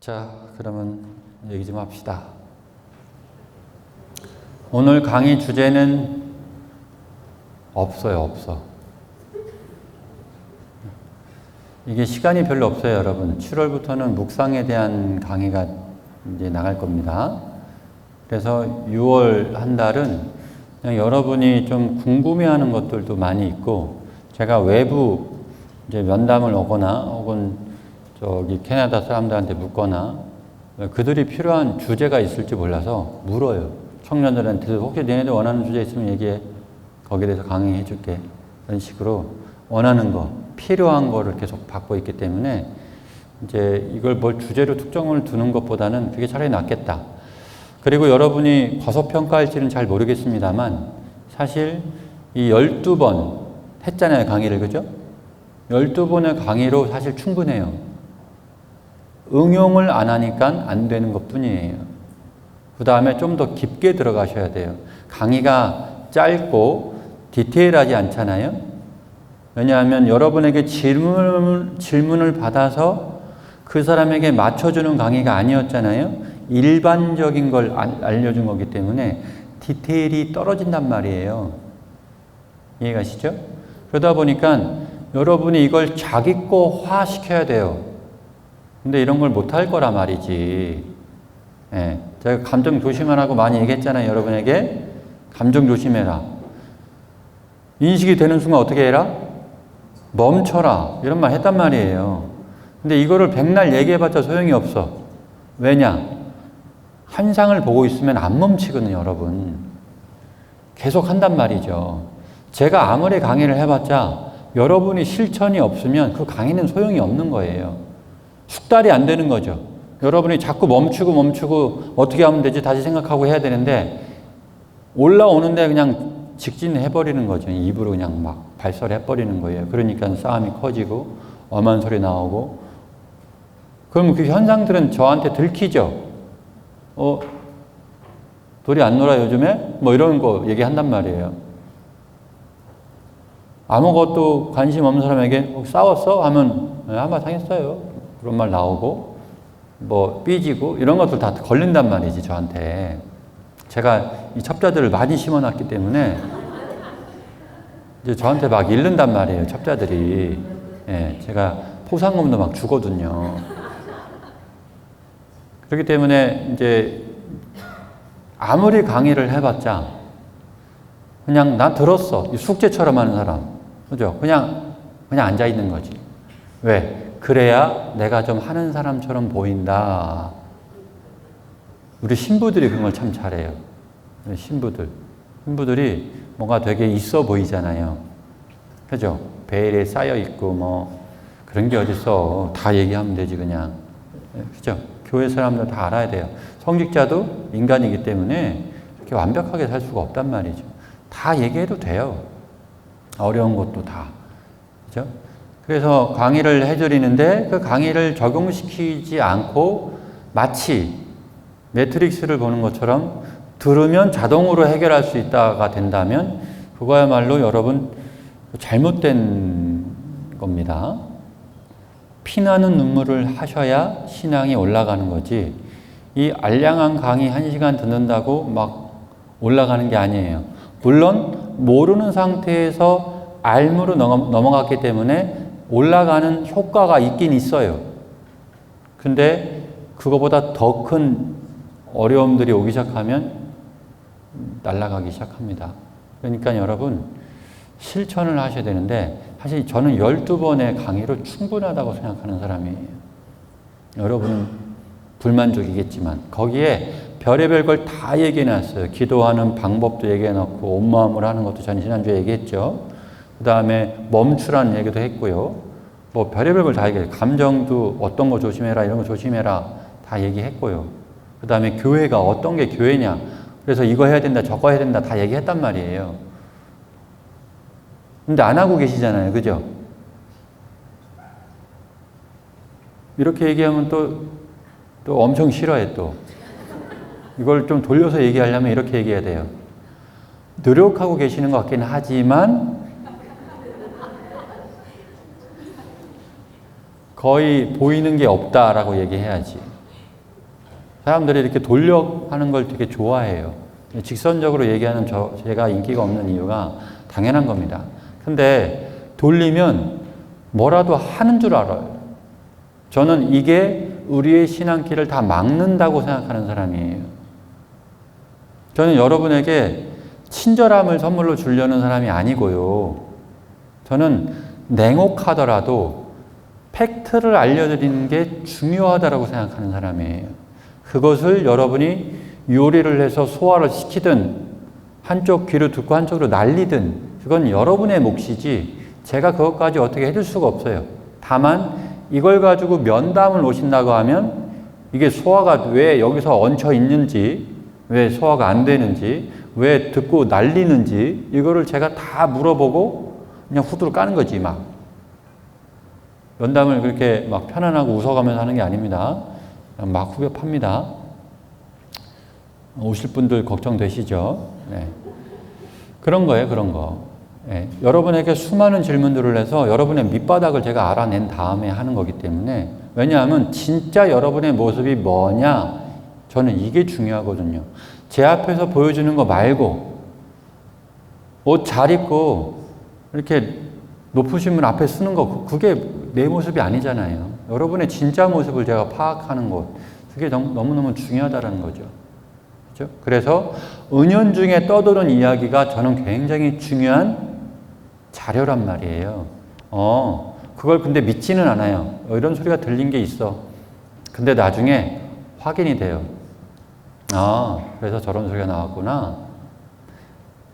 자, 그러면 얘기 좀 합시다. 오늘 강의 주제는 없어. 이게 시간이 별로 없어요, 여러분. 7월부터는 묵상에 대한 강의가 이제 나갈 겁니다. 그래서 6월 한 달은 그냥 여러분이 좀 궁금해하는 것들도 많이 있고, 제가 외부 이제 면담을 오거나 혹은 저기 캐나다 사람들한테 묻거나 그들이 필요한 주제가 있을지 몰라서 물어요. 청년들한테 혹시 너네들 원하는 주제 있으면 얘기해. 거기에 대해서 강의해 줄게. 이런 식으로 원하는 거, 필요한 거를 계속 받고 있기 때문에 이제 이걸 뭘 주제로 특정을 두는 것보다는 그게 차라리 낫겠다. 그리고 여러분이 과소평가할지는 잘 모르겠습니다만 사실 이 12번 했잖아요, 강의를. 그죠? 12번의 강의로 사실 충분해요. 응용을 안 하니까 안 되는 것 뿐이에요. 그 다음에 좀 더 깊게 들어가셔야 돼요. 강의가 짧고 디테일하지 않잖아요. 왜냐하면 여러분에게 질문을 받아서 그 사람에게 맞춰주는 강의가 아니었잖아요. 일반적인 걸 알려준 거기 때문에 디테일이 떨어진단 말이에요. 이해가시죠? 그러다 보니까 여러분이 이걸 자기 거화 시켜야 돼요. 근데 이런 걸 못할 거라 말이지. 예, 제가 감정 조심하라고 많이 얘기했잖아요, 여러분에게. 감정 조심해라. 인식이 되는 순간 어떻게 해라? 멈춰라. 이런 말 했단 말이에요. 근데 이거를 백날 얘기해봤자 소용이 없어. 왜냐? 현상을 보고 있으면 안 멈추거든요, 여러분. 계속 한단 말이죠. 제가 아무리 강의를 해봤자 여러분이 실천이 없으면 그 강의는 소용이 없는 거예요. 숙달이 안 되는 거죠. 여러분이 자꾸 멈추고 어떻게 하면 되지 다시 생각하고 해야 되는데 올라오는데 그냥 직진해버리는 거죠. 입으로 그냥 막 발설해버리는 거예요. 그러니까 싸움이 커지고 엄한 소리 나오고, 그럼 그 현상들은 저한테 들키죠. 둘이 안 놀아 요즘에? 뭐 이런 거 얘기한단 말이에요. 아무것도 관심 없는 사람에게 싸웠어? 하면 한바탕 했어요. 그런 말 나오고 뭐 삐지고 이런 것들 다 걸린단 말이지, 저한테. 제가 이 첩자들을 많이 심어놨기 때문에 이제 저한테 막 잃는단 말이에요, 첩자들이. 예, 제가 포상금도 막 주거든요. 그렇기 때문에 이제 아무리 강의를 해봤자 그냥 난 들었어. 숙제처럼 하는 사람. 그죠? 그냥 앉아 있는 거지. 왜? 그래야 내가 좀 하는 사람처럼 보인다. 우리 신부들이 그런 걸 참 잘해요. 신부들이 뭔가 되게 있어 보이잖아요. 그죠? 베일에 쌓여 있고 뭐 그런 게 어딨어. 다 얘기하면 되지 그냥. 그죠? 교회 사람들 다 알아야 돼요. 성직자도 인간이기 때문에 이렇게 완벽하게 살 수가 없단 말이죠. 다 얘기해도 돼요. 어려운 것도 다. 그죠? 그래서 강의를 해드리는데 그 강의를 적용시키지 않고 마치 매트릭스를 보는 것처럼 들으면 자동으로 해결할 수 있다가 된다면 그거야말로 여러분 잘못된 겁니다. 피나는 눈물을 하셔야 신앙이 올라가는 거지, 이 알량한 강의 1시간 듣는다고 막 올라가는 게 아니에요. 물론 모르는 상태에서 알무로 넘어갔기 때문에 올라가는 효과가 있긴 있어요. 근데 그거보다 더 큰 어려움들이 오기 시작하면 날아가기 시작합니다. 그러니까 여러분 실천을 하셔야 되는데, 사실 저는 12번의 강의로 충분하다고 생각하는 사람이에요. 여러분은 불만족이겠지만 거기에 별의별 걸 다 얘기해 놨어요. 기도하는 방법도 얘기해 놓고 온 마음으로 하는 것도 전 지난주에 얘기했죠. 그 다음에 멈추라는 얘기도 했고요. 뭐 별의별 걸 다 얘기해요. 감정도 어떤 거 조심해라, 이런 거 조심해라 다 얘기했고요. 그 다음에 교회가 어떤 게 교회냐, 그래서 이거 해야 된다 저거 해야 된다 다 얘기했단 말이에요. 근데 안 하고 계시잖아요. 그죠? 이렇게 얘기하면 또 엄청 싫어해. 또 이걸 좀 돌려서 얘기하려면 이렇게 얘기해야 돼요. 노력하고 계시는 것 같긴 하지만 거의 보이는 게 없다라고 얘기해야지. 사람들이 이렇게 돌려하는 걸 되게 좋아해요. 직선적으로 얘기하는 제가 인기가 없는 이유가 당연한 겁니다. 근데 돌리면 뭐라도 하는 줄 알아요. 저는 이게 우리의 신앙길을 다 막는다고 생각하는 사람이에요. 저는 여러분에게 친절함을 선물로 주려는 사람이 아니고요. 저는 냉혹하더라도 팩트를 알려드리는 게 중요하다고 생각하는 사람이에요. 그것을 여러분이 요리를 해서 소화를 시키든 한쪽 귀로 듣고 한쪽으로 날리든 그건 여러분의 몫이지 제가 그것까지 어떻게 해줄 수가 없어요. 다만 이걸 가지고 면담을 놓으신다고 하면 이게 소화가 왜 여기서 얹혀 있는지, 왜 소화가 안 되는지, 왜 듣고 날리는지 이거를 제가 다 물어보고 그냥 후드로 까는 거지 막. 면담을 그렇게 막 편안하고 웃어가면서 하는 게 아닙니다. 막 후벼 팝니다. 오실 분들 걱정되시죠? 네. 그런 거예요, 그런 거. 네. 여러분에게 수많은 질문들을 해서 여러분의 밑바닥을 제가 알아낸 다음에 하는 거기 때문에 왜냐하면 진짜 여러분의 모습이 뭐냐 저는 이게 중요하거든요. 제 앞에서 보여주는 거 말고 옷 잘 입고 이렇게 높으신 분 앞에 쓰는 거 그게 내 모습이 아니잖아요. 여러분의 진짜 모습을 제가 파악하는 것 그게 너무너무 중요하다는 거죠. 그렇죠? 그래서 은연중에 떠도는 이야기가 저는 굉장히 중요한 자료란 말이에요. 그걸 근데 믿지는 않아요. 이런 소리가 들린 게 있어. 근데 나중에 확인이 돼요. 그래서 저런 소리가 나왔구나.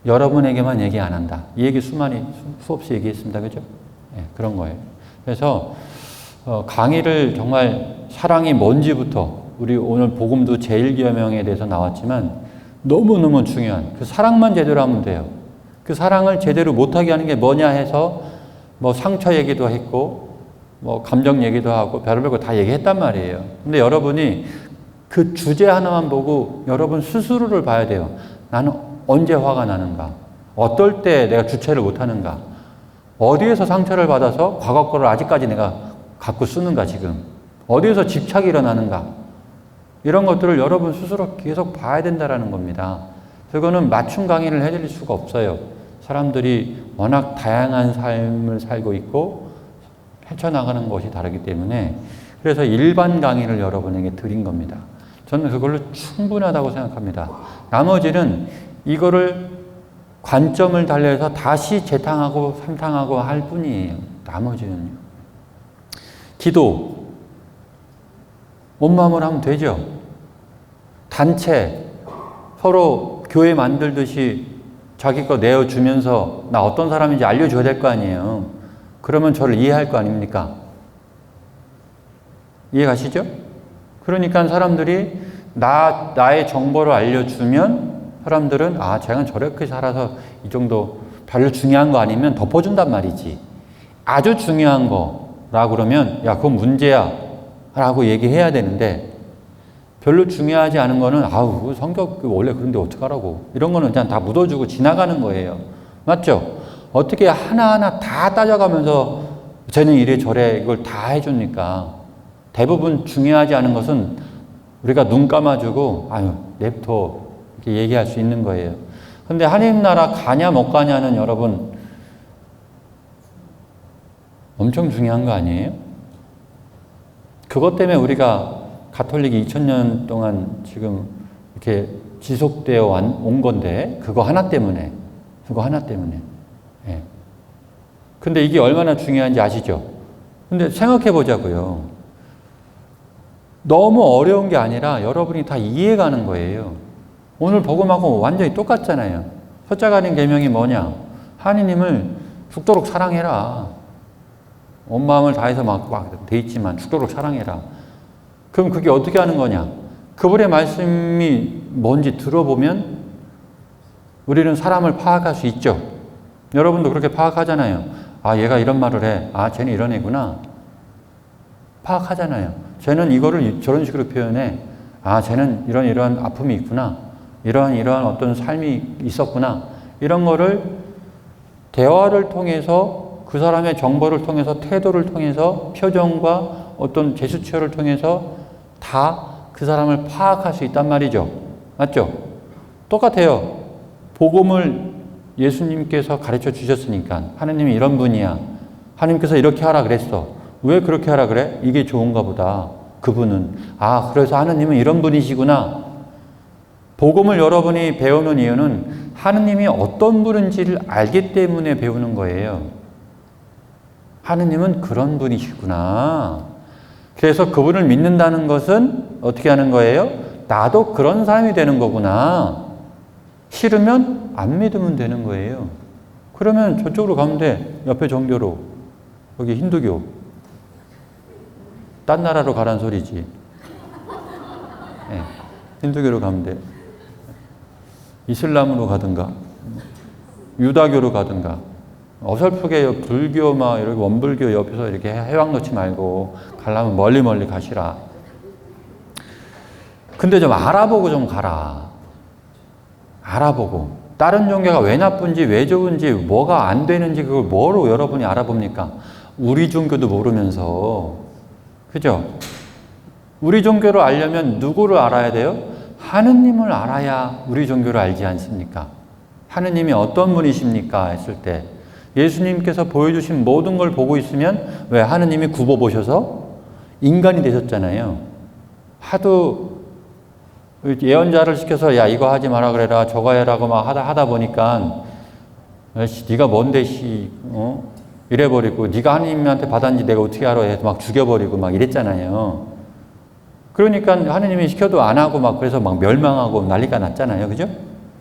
여러분에게만 얘기 안 한다. 이 얘기 수없이 얘기했습니다. 그죠? 네, 그런 거예요. 그래서 강의를 정말 사랑이 뭔지부터 우리 오늘 복음도 제1계명에 대해서 나왔지만 너무너무 중요한 그 사랑만 제대로 하면 돼요. 그 사랑을 제대로 못하게 하는 게 뭐냐 해서 뭐 상처 얘기도 했고 뭐 감정 얘기도 하고 별의별 거 다 얘기했단 말이에요. 근데 여러분이 그 주제 하나만 보고 여러분 스스로를 봐야 돼요. 나는 언제 화가 나는가? 어떨 때 내가 주체를 못하는가? 어디에서 상처를 받아서 과거 거를 아직까지 내가 갖고 쓰는가 지금? 어디에서 집착이 일어나는가? 이런 것들을 여러분 스스로 계속 봐야 된다는 겁니다. 그거는 맞춤 강의를 해드릴 수가 없어요. 사람들이 워낙 다양한 삶을 살고 있고 헤쳐나가는 것이 다르기 때문에 그래서 일반 강의를 여러분에게 드린 겁니다. 저는 그걸로 충분하다고 생각합니다. 나머지는 이거를 관점을 달리해서 다시 재탕하고 삼탕하고 할 뿐이에요. 나머지는요. 기도 온 마음으로 하면 되죠. 단체 서로 교회 만들듯이 자기 거 내어주면서 나 어떤 사람인지 알려줘야 될 거 아니에요. 그러면 저를 이해할 거 아닙니까? 이해 가시죠? 그러니까 사람들이 나의 정보를 알려주면 사람들은 쟤는 저렇게 살아서 이 정도 별로 중요한 거 아니면 덮어준단 말이지. 아주 중요한 거라고 그러면 야 그건 문제야 라고 얘기해야 되는데 별로 중요하지 않은 거는 그 성격 원래 그런데 어떡하라고 이런 거는 그냥 다 묻어주고 지나가는 거예요. 맞죠? 어떻게 하나하나 다 따져가면서 쟤는 이래 저래 이걸 다 해주니까 대부분 중요하지 않은 것은 우리가 눈 감아주고 냅둬 이렇게 얘기할 수 있는 거예요. 근데 하나님 나라 가냐 못 가냐는 여러분 엄청 중요한 거 아니에요? 그것 때문에 우리가 가톨릭이 2000년 동안 지금 이렇게 지속되어 온 건데 그거 하나 때문에 예. 근데 이게 얼마나 중요한지 아시죠? 근데 생각해 보자고요. 너무 어려운 게 아니라 여러분이 다 이해가는 거예요. 오늘 복음하고 완전히 똑같잖아요. 첫째가 아닌 계명이 뭐냐? 하느님을 죽도록 사랑해라. 온 마음을 다해서 막 돼 있지만 죽도록 사랑해라. 그럼 그게 어떻게 하는 거냐? 그분의 말씀이 뭔지 들어보면 우리는 사람을 파악할 수 있죠. 여러분도 그렇게 파악하잖아요. 얘가 이런 말을 해. 쟤는 이런 애구나. 파악하잖아요. 쟤는 이거를 저런 식으로 표현해. 쟤는 이런 아픔이 있구나. 이러한 어떤 삶이 있었구나. 이런 거를 대화를 통해서 그 사람의 정보를 통해서 태도를 통해서 표정과 어떤 제스처를 통해서 다 그 사람을 파악할 수 있단 말이죠. 맞죠? 똑같아요. 복음을 예수님께서 가르쳐 주셨으니까 하느님이 이런 분이야. 하느님께서 이렇게 하라 그랬어. 왜 그렇게 하라 그래? 이게 좋은가 보다. 그분은. 아, 그래서 하느님은 이런 분이시구나. 복음을 여러분이 배우는 이유는 하느님이 어떤 분인지를 알기 때문에 배우는 거예요. 하느님은 그런 분이시구나. 그래서 그분을 믿는다는 것은 어떻게 하는 거예요? 나도 그런 사람이 되는 거구나. 싫으면 안 믿으면 되는 거예요. 그러면 저쪽으로 가면 돼. 옆에 종교로. 여기 힌두교. 딴 나라로 가란 소리지. 네, 힌두교로 가면 돼. 이슬람으로 가든가, 유다교로 가든가. 어설프게 불교 막 이렇게 원불교 옆에서 이렇게 해왕 놓지 말고 가려면 멀리 가시라. 근데 좀 알아보고 좀 가라. 알아보고. 다른 종교가 왜 나쁜지, 왜 좋은지, 뭐가 안 되는지 그걸 뭐로 여러분이 알아봅니까? 우리 종교도 모르면서. 그죠? 우리 종교를 알려면 누구를 알아야 돼요? 하느님을 알아야 우리 종교를 알지 않습니까? 하느님이 어떤 분이십니까? 했을 때 예수님께서 보여주신 모든 걸 보고 있으면 왜 하느님이 굽어보셔서 인간이 되셨잖아요. 하도 예언자를 시켜서 야 이거 하지 마라 그래라 저거 해라고 막 하다 보니까 네가 뭔데 이래버리고 네가 하느님한테 받았는지 내가 어떻게 알아 해서 막 죽여버리고 막 이랬잖아요. 그러니까 하느님이 시켜도 안 하고 막 그래서 막 멸망하고 난리가 났잖아요. 그죠?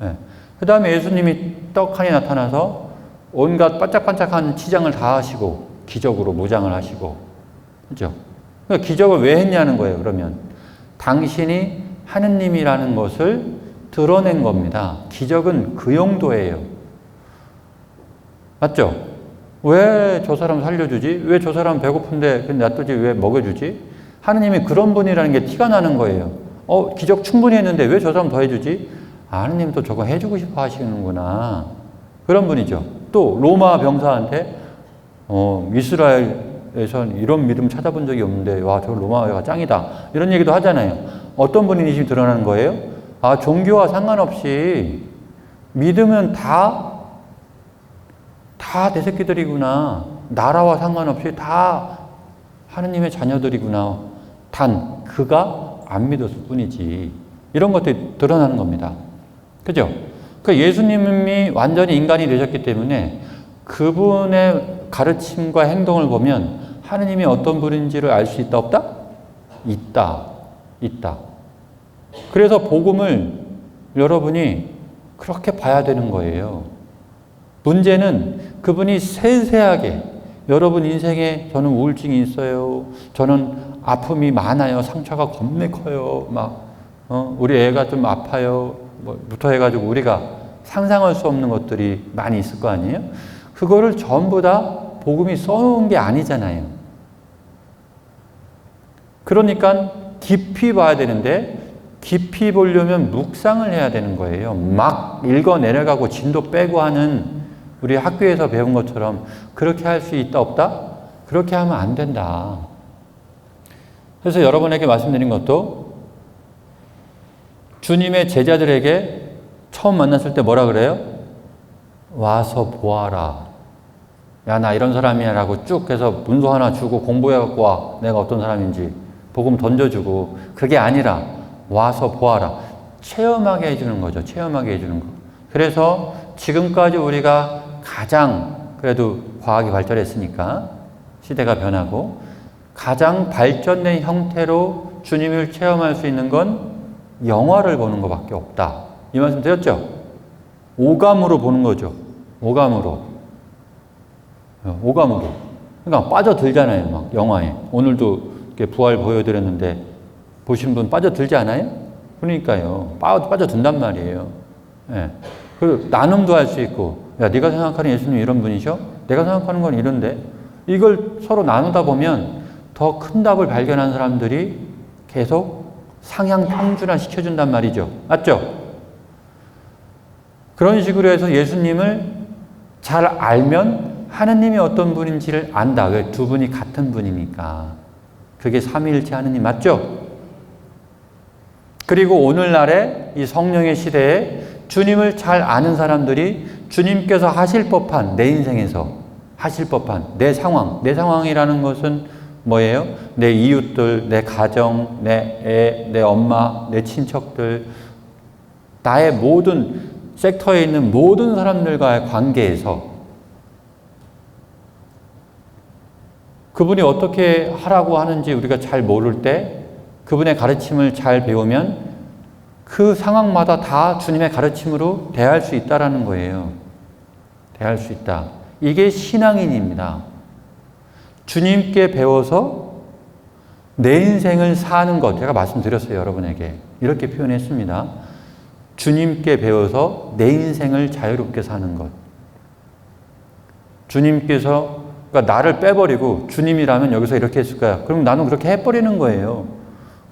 네. 그 다음에 예수님이 떡하니 나타나서 온갖 반짝반짝한 치장을 다 하시고 기적으로 무장을 하시고 그죠? 그러니까 기적을 왜 했냐는 거예요. 그러면 당신이 하느님이라는 것을 드러낸 겁니다. 기적은 그 용도예요. 맞죠? 왜 저 사람 살려주지? 왜 저 사람 배고픈데 놔두지 왜 먹여주지? 하느님이 그런 분이라는 게 티가 나는 거예요. 기적 충분히 했는데 왜 저 사람 더 해주지? 하느님 또 저거 해주고 싶어 하시는구나. 그런 분이죠. 또 로마 병사한테 이스라엘에선 이런 믿음 찾아본 적이 없는데 와, 저 로마가 짱이다. 이런 얘기도 하잖아요. 어떤 분이신지 드러나는 거예요? 아, 종교와 상관없이 믿으면 다 내 새끼들이구나. 나라와 상관없이 다 하느님의 자녀들이구나. 단 그가 안 믿었을 뿐이지. 이런 것들이 드러나는 겁니다. 그죠? 그러니까 예수님이 완전히 인간이 되셨기 때문에 그분의 가르침과 행동을 보면 하느님이 어떤 분인지를 알 수 있다 없다? 있다. 그래서 복음을 여러분이 그렇게 봐야 되는 거예요. 문제는 그분이 세세하게 여러분 인생에 저는 우울증이 있어요. 저는 아픔이 많아요. 상처가 겁내 커요. 우리 애가 좀 아파요. 부터 해가지고 우리가 상상할 수 없는 것들이 많이 있을 거 아니에요? 그거를 전부 다 복음이 써놓은 게 아니잖아요. 그러니까 깊이 봐야 되는데 깊이 보려면 묵상을 해야 되는 거예요. 막 읽어 내려가고 진도 빼고 하는 우리 학교에서 배운 것처럼 그렇게 할 수 있다 없다? 그렇게 하면 안 된다. 그래서 여러분에게 말씀드린 것도 주님의 제자들에게 처음 만났을 때 뭐라 그래요? 와서 보아라. 야, 나 이런 사람이야 라고 쭉 해서 문서 하나 주고 공부해갖고 와. 내가 어떤 사람인지 복음 던져주고 그게 아니라 와서 보아라. 체험하게 해주는 거죠. 체험하게 해주는 거. 그래서 지금까지 우리가 가장 그래도 과학이 발전했으니까 시대가 변하고 가장 발전된 형태로 주님을 체험할 수 있는 건 영화를 보는 것밖에 없다. 이 말씀 드렸죠? 오감으로 보는 거죠. 오감으로. 그러니까 빠져들잖아요. 막 영화에. 오늘도 이렇게 부활 보여드렸는데 보신 분 빠져들지 않아요? 그러니까요. 빠져든단 말이에요. 예. 그리고 나눔도 할 수 있고 야, 네가 생각하는 예수님 이런 분이셔? 내가 생각하는 건 이런데 이걸 서로 나누다 보면 더 큰 답을 발견한 사람들이 계속 상향 평준화 시켜준단 말이죠. 맞죠? 그런 식으로 해서 예수님을 잘 알면 하느님이 어떤 분인지를 안다. 왜? 두 분이 같은 분이니까. 그게 삼위일체 하느님 맞죠? 그리고 오늘날의 이 성령의 시대에 주님을 잘 아는 사람들이 주님께서 하실 법한 내 인생에서 하실 법한 내 상황이라는 것은 뭐예요? 내 이웃들, 내 가정, 내 애, 내 엄마, 내 친척들, 나의 모든 섹터에 있는 모든 사람들과의 관계에서 그분이 어떻게 하라고 하는지 우리가 잘 모를 때 그분의 가르침을 잘 배우면 그 상황마다 다 주님의 가르침으로 대할 수 있다라는 거예요. 대할 수 있다. 이게 신앙인입니다. 주님께 배워서 내 인생을 사는 것. 제가 말씀드렸어요, 여러분에게. 이렇게 표현했습니다. 주님께 배워서 내 인생을 자유롭게 사는 것. 주님께서, 그러니까 나를 빼버리고 주님이라면 여기서 이렇게 했을 거야. 그럼 나는 그렇게 해버리는 거예요.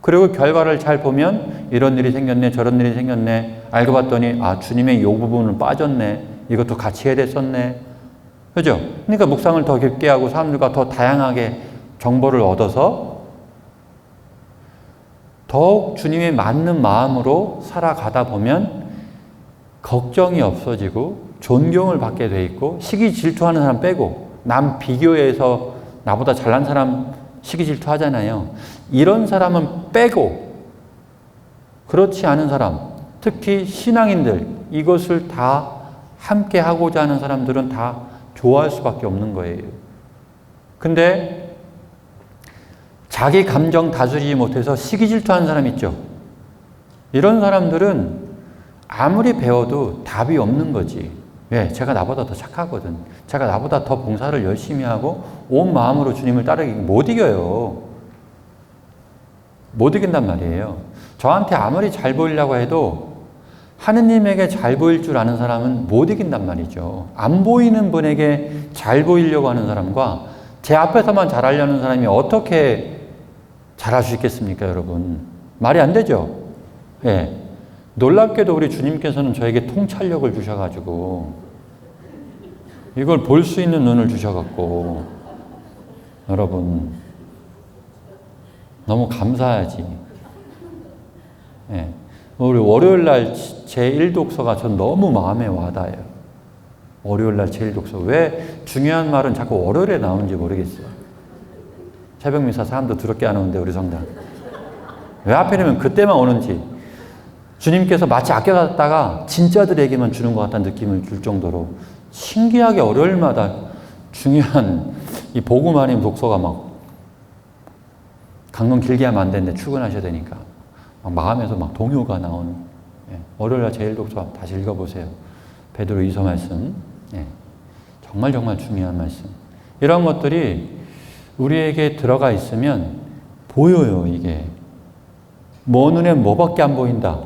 그리고 결과를 잘 보면 이런 일이 생겼네, 저런 일이 생겼네. 알고 봤더니, 아, 주님의 이 부분은 빠졌네. 이것도 같이 해야 됐었네. 그죠? 그러니까 묵상을 더 깊게 하고 사람들과 더 다양하게 정보를 얻어서 더욱 주님에 맞는 마음으로 살아가다 보면 걱정이 없어지고 존경을 받게 돼 있고 시기 질투하는 사람 빼고 남 비교해서 나보다 잘난 사람 시기 질투하잖아요. 이런 사람은 빼고 그렇지 않은 사람, 특히 신앙인들, 이것을 다 함께 하고자 하는 사람들은 다 좋아할 수밖에 없는 거예요. 근데 자기 감정 다스리지 못해서 시기 질투하는 사람 있죠. 이런 사람들은 아무리 배워도 답이 없는 거지. 왜? 제가 나보다 더 착하거든. 제가 나보다 더 봉사를 열심히 하고 온 마음으로 주님을 따르기 못 이겨요. 못 이긴단 말이에요. 저한테 아무리 잘 보이려고 해도 하느님에게 잘 보일 줄 아는 사람은 못 이긴단 말이죠. 안 보이는 분에게 잘 보이려고 하는 사람과 제 앞에서만 잘하려는 사람이 어떻게 잘할 수 있겠습니까, 여러분? 말이 안 되죠? 예. 놀랍게도 우리 주님께서는 저에게 통찰력을 주셔가지고 이걸 볼 수 있는 눈을 주셔갖고 여러분 너무 감사하지. 예. 우리 월요일날 제1독서가 전 너무 마음에 와닿아요. 월요일날 제1독서. 왜 중요한 말은 자꾸 월요일에 나오는지 모르겠어요. 새벽미사 사람도 더럽게 안 오는데 우리 성당. 왜 하필이면 그때만 오는지. 주님께서 마치 아껴놨다가 진짜들에게만 주는 것 같다는 느낌을 줄 정도로 신기하게 월요일마다 중요한 이 복음 아닌 독서가 막 강론 길게 하면 안 되는데 출근하셔야 되니까 막 마음에서 막 동요가 나오는. 예. 월요일날 제1독서 다시 읽어보세요. 베드로 2서 말씀. 예. 정말 중요한 말씀. 이런 것들이 우리에게 들어가 있으면 보여요, 이게. 뭐 눈에 뭐밖에 안 보인다.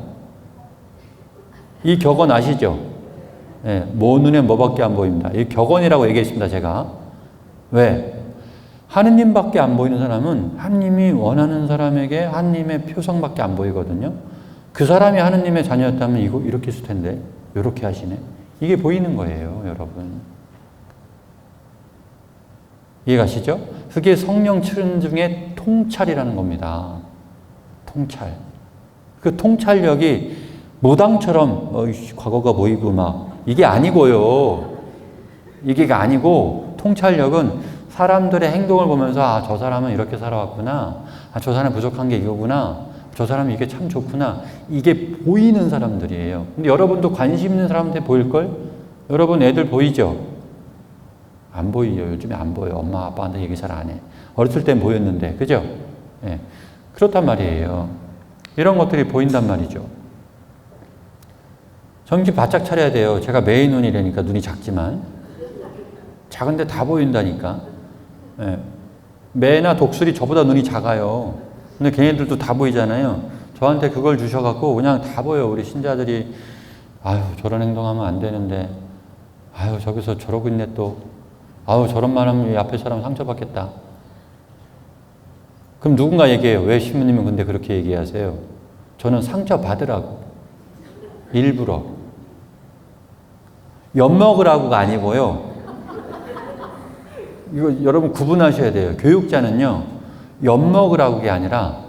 이 격언 아시죠? 예, 뭐 눈에 뭐밖에 안 보입니다. 이 격언이라고 얘기했습니다, 제가. 왜? 하느님밖에 안 보이는 사람은 하느님이 원하는 사람에게 하느님의 표성밖에 안 보이거든요. 그 사람이 하느님의 자녀였다면 이렇게 했을 텐데, 이렇게 하시네. 이게 보이는 거예요, 여러분. 이해가시죠? 그게 성령 춘 중에 통찰이라는 겁니다. 통찰. 그 통찰력이 무당처럼 과거가 보이고 막 이게 아니고요. 이게 아니고 통찰력은 사람들의 행동을 보면서 아, 저 사람은 이렇게 살아왔구나. 아, 저 사람 부족한 게 이거구나. 저 사람이 이게 참 좋구나. 이게 보이는 사람들이에요. 근데 여러분도 관심 있는 사람한테 보일걸? 여러분 애들 보이죠? 안 보여요. 요즘에 안 보여. 엄마 아빠한테 얘기 잘 안 해. 어렸을 땐 보였는데. 그죠? 예. 그렇단 말이에요. 이런 것들이 보인단 말이죠. 정신 바짝 차려야 돼요. 제가 매의 눈이라니까 눈이 작지만. 작은데 다 보인다니까. 예. 매나 독수리 저보다 눈이 작아요. 근데 걔네들도 다 보이잖아요. 저한테 그걸 주셔갖고 그냥 다 보여. 우리 신자들이 아유 저런 행동하면 안 되는데 아유 저기서 저러고 있네 또. 아유 저런 말 하면 이 앞에 사람 상처받겠다. 그럼 누군가 얘기해요. 왜 신부님은 근데 그렇게 얘기하세요? 저는 상처받으라고. 일부러. 엿먹으라고가 아니고요. 이거 여러분 구분하셔야 돼요. 교육자는요. 엿먹으라고가 아니라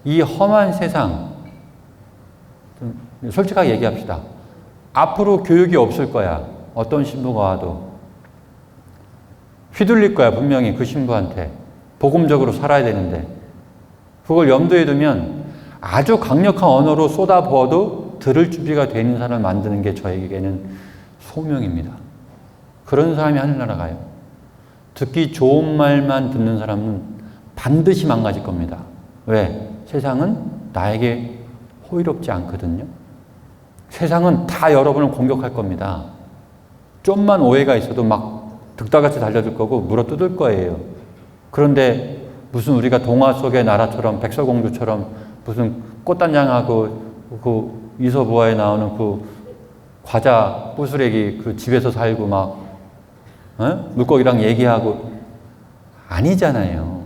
이 험한 세상, 좀 솔직하게 얘기합시다. 앞으로 교육이 없을 거야. 어떤 신부가 와도. 휘둘릴 거야, 분명히 그 신부한테. 복음적으로 살아야 되는데. 그걸 염두에 두면 아주 강력한 언어로 쏟아부어도 들을 준비가 되는 사람을 만드는 게 저에게는 소명입니다. 그런 사람이 하늘나라 가요. 듣기 좋은 말만 듣는 사람은 반드시 망가질 겁니다. 왜? 세상은 나에게 호의롭지 않거든요. 세상은 다 여러분을 공격할 겁니다. 좀만 오해가 있어도 막 득달같이 달려들 거고 물어뜯을 거예요. 그런데 무슨 우리가 동화 속의 나라처럼 백설공주처럼 무슨 꽃단장하고 그 이소부화에 나오는 그 과자 부스레기 그 집에서 살고 막 물고기랑 얘기하고 아니잖아요.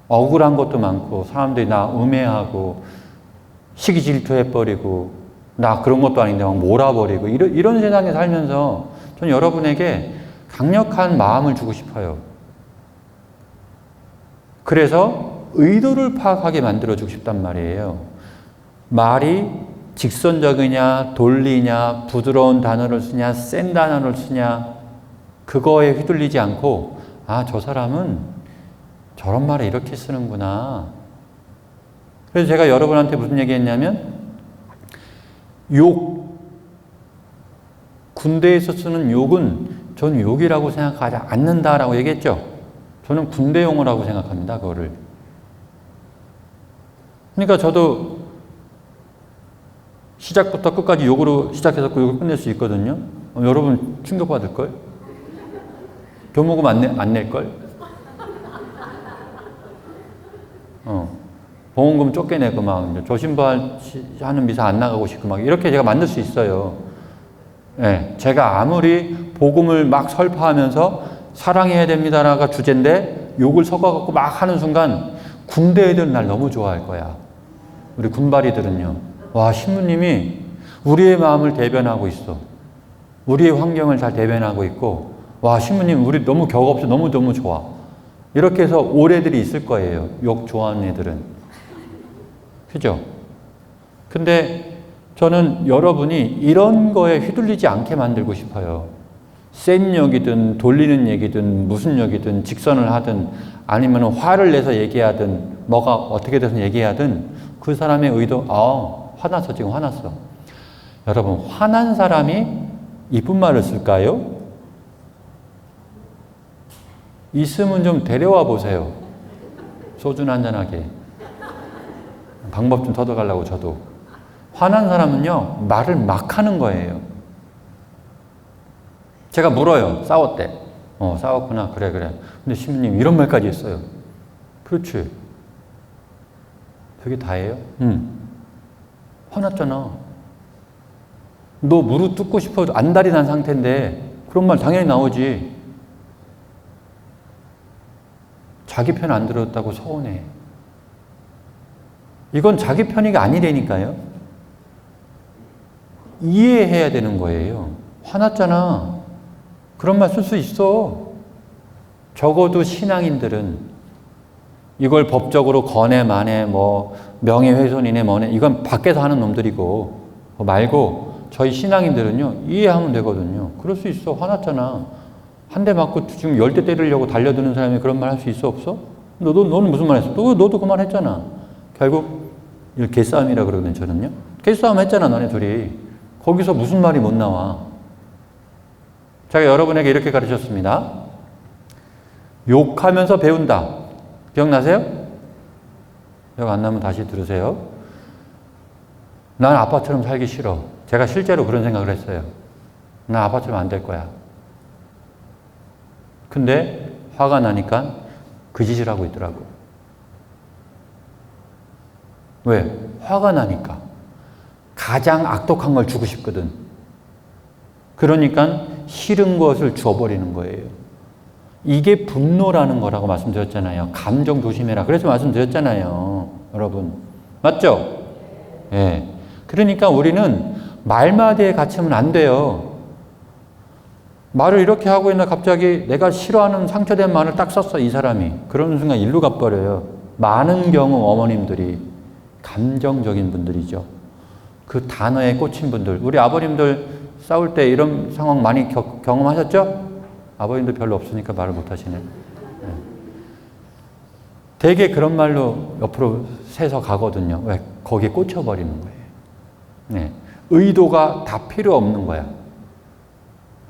억울한 것도 많고 사람들이 나 음해하고 시기 질투해버리고 나 그런 것도 아닌데 막 몰아버리고 이런 세상에 살면서 저는 여러분에게 강력한 마음을 주고 싶어요. 그래서 의도를 파악하게 만들어주고 싶단 말이에요. 말이 직선적이냐 돌리냐 부드러운 단어를 쓰냐 센 단어를 쓰냐 그거에 휘둘리지 않고 아, 저 사람은 저런 말을 이렇게 쓰는구나. 그래서 제가 여러분한테 무슨 얘기했냐면 욕, 군대에서 쓰는 욕은 저는 욕이라고 생각하지 않는다라고 얘기했죠. 저는 군대 용어라고 생각합니다. 그거를. 그러니까 저도 시작부터 끝까지 욕으로 시작해서 그 욕을 끝낼 수 있거든요. 여러분 충격받을걸? 교무금 안 낼걸? 보험금 쫓겨내고 막 조신부하는 미사 안 나가고 싶고 막 이렇게 제가 만들 수 있어요. 예, 제가 아무리 복음을 막 설파하면서 사랑해야 됩니다라가 주제인데 욕을 섞어갖고 막 하는 순간 군대 애들은 날 너무 좋아할 거야. 우리 군바리들은요. 와, 신부님이 우리의 마음을 대변하고 있어. 우리의 환경을 잘 대변하고 있고 와, 신부님 우리 너무 격없어. 너무너무 좋아. 이렇게 해서 올 애들이 있을 거예요. 욕 좋아하는 애들은. 그죠? 근데 저는 여러분이 이런 거에 휘둘리지 않게 만들고 싶어요. 센 욕이든 돌리는 얘기든 무슨 욕이든 직선을 하든 아니면 화를 내서 얘기하든 뭐가 어떻게 돼서 얘기하든 그 사람의 의도 화났어. 지금 화났어. 여러분 화난 사람이 이쁜 말을 쓸까요? 있으면 좀 데려와 보세요. 소주나 한잔하게. 방법 좀 터득하려고 저도. 화난 사람은요 말을 막 하는 거예요. 제가 물어요. 싸웠대. 싸웠구나. 그래. 근데 신부님 이런 말까지 했어요. 그렇지. 그게 다예요? 화났잖아. 너 무릎 뜯고 싶어도 안달이 난 상태인데 그런 말 당연히 나오지. 자기 편 안 들었다고 서운해. 이건 자기 편이 아니라니까요. 이해해야 되는 거예요. 화났잖아. 그런 말 쓸 수 있어. 적어도 신앙인들은 이걸 법적으로 거네 마네 뭐 명예훼손이네 뭐네 이건 밖에서 하는 놈들이고 말고 저희 신앙인들은요 이해하면 되거든요. 그럴 수 있어. 화났잖아. 한 대 맞고 지금 10대 때리려고 달려드는 사람이 그런 말 할 수 있어 없어? 너는 무슨 말 했어? 너도 그 말 했잖아. 결국 이걸 개싸움이라 그러거든요. 저는요. 개싸움 했잖아 너네 둘이. 거기서 무슨 말이 못 나와. 제가 여러분에게 이렇게 가르쳤습니다. 욕하면서 배운다. 기억나세요? 기억 안 나면 다시 들으세요. 난 아빠처럼 살기 싫어. 제가 실제로 그런 생각을 했어요. 난 아빠처럼 안 될 거야. 근데 화가 나니까 그 짓을 하고 있더라고. 왜? 화가 나니까. 가장 악독한 걸 주고 싶거든. 그러니까 싫은 것을 줘버리는 거예요. 이게 분노라는 거라고 말씀드렸잖아요. 감정 조심해라. 그래서 말씀드렸잖아요. 여러분. 맞죠? 예. 그러니까 우리는 말마디에 갇히면 안 돼요. 말을 이렇게 하고 있나 갑자기 내가 싫어하는 상처된 말을 딱 썼어. 이 사람이. 그러는 순간 일로 가버려요. 많은 경우 어머님들이 감정적인 분들이죠. 그 단어에 꽂힌 분들, 우리 아버님들 싸울 때 이런 상황 많이 경험하셨죠? 아버님도 별로 없으니까 말을 못 하시네. 되게 그런 말로 옆으로 새서 가거든요. 왜? 거기에 꽂혀버리는 거예요. 네. 의도가 다 필요 없는 거야.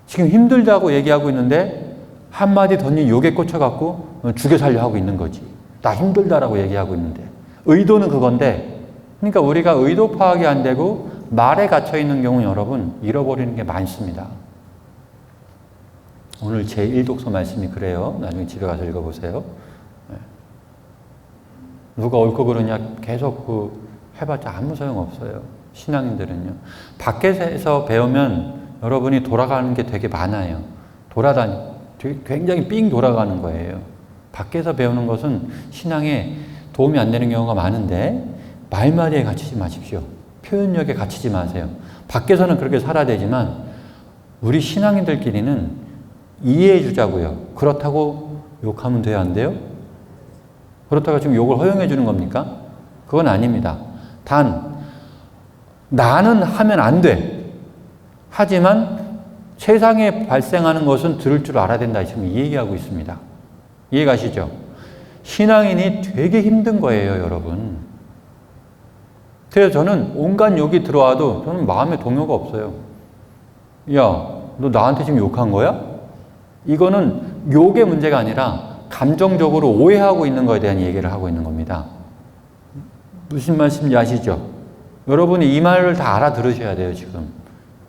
지금 힘들다고 얘기하고 있는데 한마디 던진 욕에 꽂혀갖고 죽여 살려 하고 있는 거지. 나 힘들다라고 얘기하고 있는데. 의도는 그건데, 그러니까 우리가 의도 파악이 안 되고 말에 갇혀있는 경우 여러분 잃어버리는 게 많습니다. 오늘 제1독서 말씀이 그래요. 나중에 집에 가서 읽어보세요. 누가 옳고 그러냐 계속 해봤자 아무 소용없어요. 신앙인들은요. 밖에서 배우면 여러분이 돌아가는 게 되게 많아요. 굉장히 삥 돌아가는 거예요. 밖에서 배우는 것은 신앙에 도움이 안 되는 경우가 많은데 말마디에 갇히지 마십시오. 표현력에 갇히지 마세요. 밖에서는 그렇게 살아야 되지만 우리 신앙인들끼리는 이해해 주자고요. 그렇다고 욕하면 돼요? 안 돼요? 그렇다고 지금 욕을 허용해 주는 겁니까? 그건 아닙니다. 단 나는 하면 안 돼. 하지만 세상에 발생하는 것은 들을 줄 알아야 된다. 지금 이 얘기하고 있습니다. 이해가시죠? 신앙인이 되게 힘든 거예요, 여러분. 그래서 저는 온갖 욕이 들어와도 저는 마음에 동요가 없어요. 야, 너 나한테 지금 욕한 거야? 이거는 욕의 문제가 아니라 감정적으로 오해하고 있는 거에 대한 얘기를 하고 있는 겁니다. 무슨 말씀인지 아시죠? 여러분이 이 말을 다 알아들으셔야 돼요, 지금.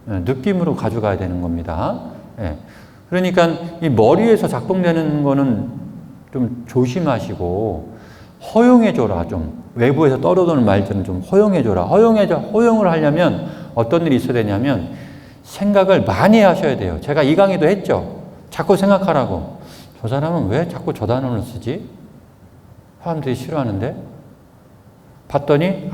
느낌으로 가져가야 되는 겁니다. 그러니까 이 머리에서 작동되는 거는 좀 조심하시고 허용해줘라. 좀 외부에서 떨어오는 말들은 좀 허용해줘라. 허용을 하려면 어떤 일이 있어야 되냐면 생각을 많이 하셔야 돼요. 제가 이 강의도 했죠. 자꾸 생각하라고. 저 사람은 왜 자꾸 저 단어를 쓰지? 사람들이 싫어하는데? 봤더니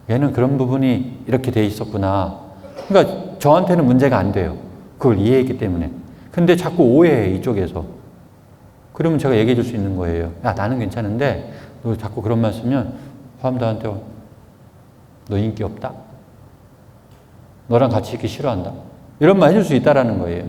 얘는 그런 부분이 이렇게 돼 있었구나. 그러니까 저한테는 문제가 안 돼요. 그걸 이해했기 때문에. 근데 자꾸 오해해, 이쪽에서. 그러면 제가 얘기해 줄 수 있는 거예요. 야, 나는 괜찮은데 너 자꾸 그런 말 쓰면 사람들한테 너 인기 없다? 너랑 같이 있기 싫어한다? 이런 말 해줄 수 있다라는 거예요.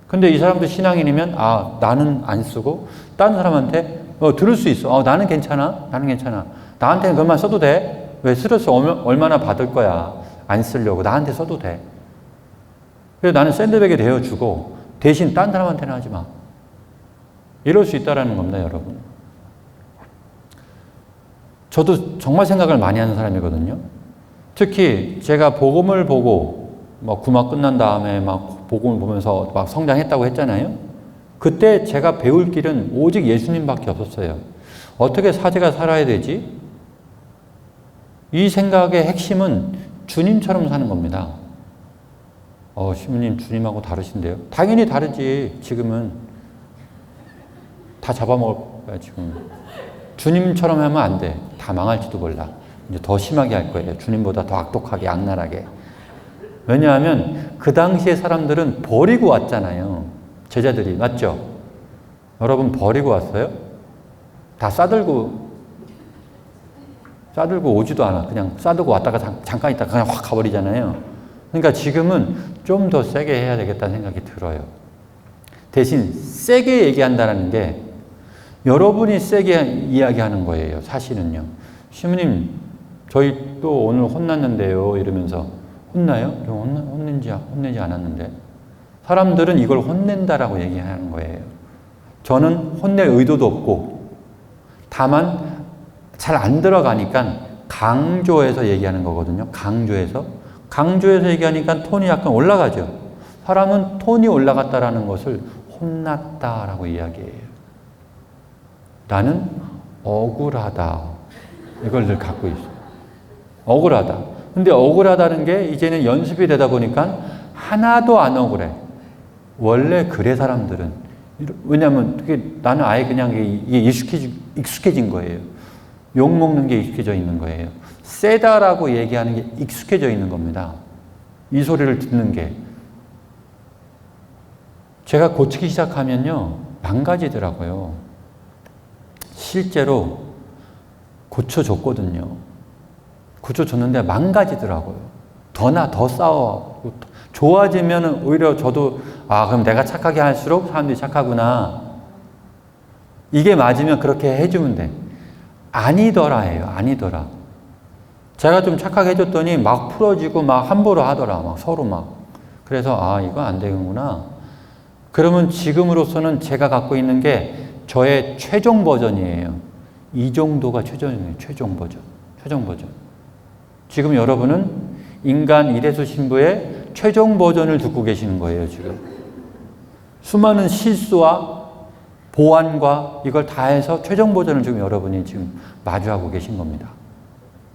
근데 이 사람도 신앙인이면 나는 안 쓰고 다른 사람한테 들을 수 있어. 나는 괜찮아. 나는 괜찮아. 나한테는 그만 써도 돼. 왜 스트레스 얼마나 받을 거야. 안 쓰려고. 나한테 써도 돼. 그래서 나는 샌드백에 대어주고 대신 딴 사람한테는 하지 마. 이럴 수 있다라는 겁니다, 여러분. 저도 정말 생각을 많이 하는 사람이거든요. 특히 제가 복음을 보고 구막 끝난 다음에 복음을 보면서 성장했다고 했잖아요. 그때 제가 배울 길은 오직 예수님밖에 없었어요. 어떻게 사제가 살아야 되지? 이 생각의 핵심은 주님처럼 사는 겁니다. 시부님 주님하고 다르신데요? 당연히 다르지. 지금은 다 잡아먹을 거야, 지금. 주님처럼 하면 안 돼. 다 망할지도 몰라. 이제 더 심하게 할 거예요. 주님보다 더 악독하게, 악랄하게. 왜냐하면 그 당시에 사람들은 버리고 왔잖아요. 제자들이. 맞죠? 여러분 버리고 왔어요? 다 싸들고 오지도 않아. 그냥 싸들고 왔다가 잠깐 있다가 그냥 확 가버리잖아요. 그러니까 지금은 좀 더 세게 해야 되겠다는 생각이 들어요. 대신 세게 얘기한다는 게 여러분이 세게 이야기하는 거예요. 사실은요. 시부님 저희 또 오늘 혼났는데요. 이러면서 혼나요? 혼내지 않았는데. 사람들은 이걸 혼낸다라고 얘기하는 거예요. 저는 혼낼 의도도 없고 다만 잘 안 들어가니까 강조해서 얘기하는 거거든요. 강조해서 얘기하니까 톤이 약간 올라가죠. 사람은 톤이 올라갔다라는 것을 혼났다라고 이야기해요. 나는 억울하다. 이걸 늘 갖고 있어요. 억울하다. 근데 억울하다는 게 이제는 연습이 되다 보니까 하나도 안 억울해. 원래 그래, 사람들은. 왜냐면 나는 아예 그냥 이게 익숙해진 거예요. 욕먹는 게 익숙해져 있는 거예요. 세다라고 얘기하는 게 익숙해져 있는 겁니다. 이 소리를 듣는 게. 제가 고치기 시작하면요, 망가지더라고요. 실제로 고쳐줬거든요. 고쳐줬는데 망가지더라고요. 더 싸워. 좋아지면 오히려 저도 그럼 내가 착하게 할수록 사람들이 착하구나. 이게 맞으면 그렇게 해주면 돼. 아니더라예요. 아니더라. 제가 좀 착하게 해줬더니 막 풀어지고 막 함부로 하더라. 막 서로 막. 그래서 이거 안 되는구나. 그러면 지금으로서는 제가 갖고 있는 게 저의 최종 버전이에요. 이 정도가 최종이에요. 최종 버전. 최종 버전. 지금 여러분은 인간 이래수 신부의 최종 버전을 듣고 계시는 거예요, 지금. 수많은 실수와 보완과 이걸 다 해서 최종 버전을 지금 여러분이 지금 마주하고 계신 겁니다.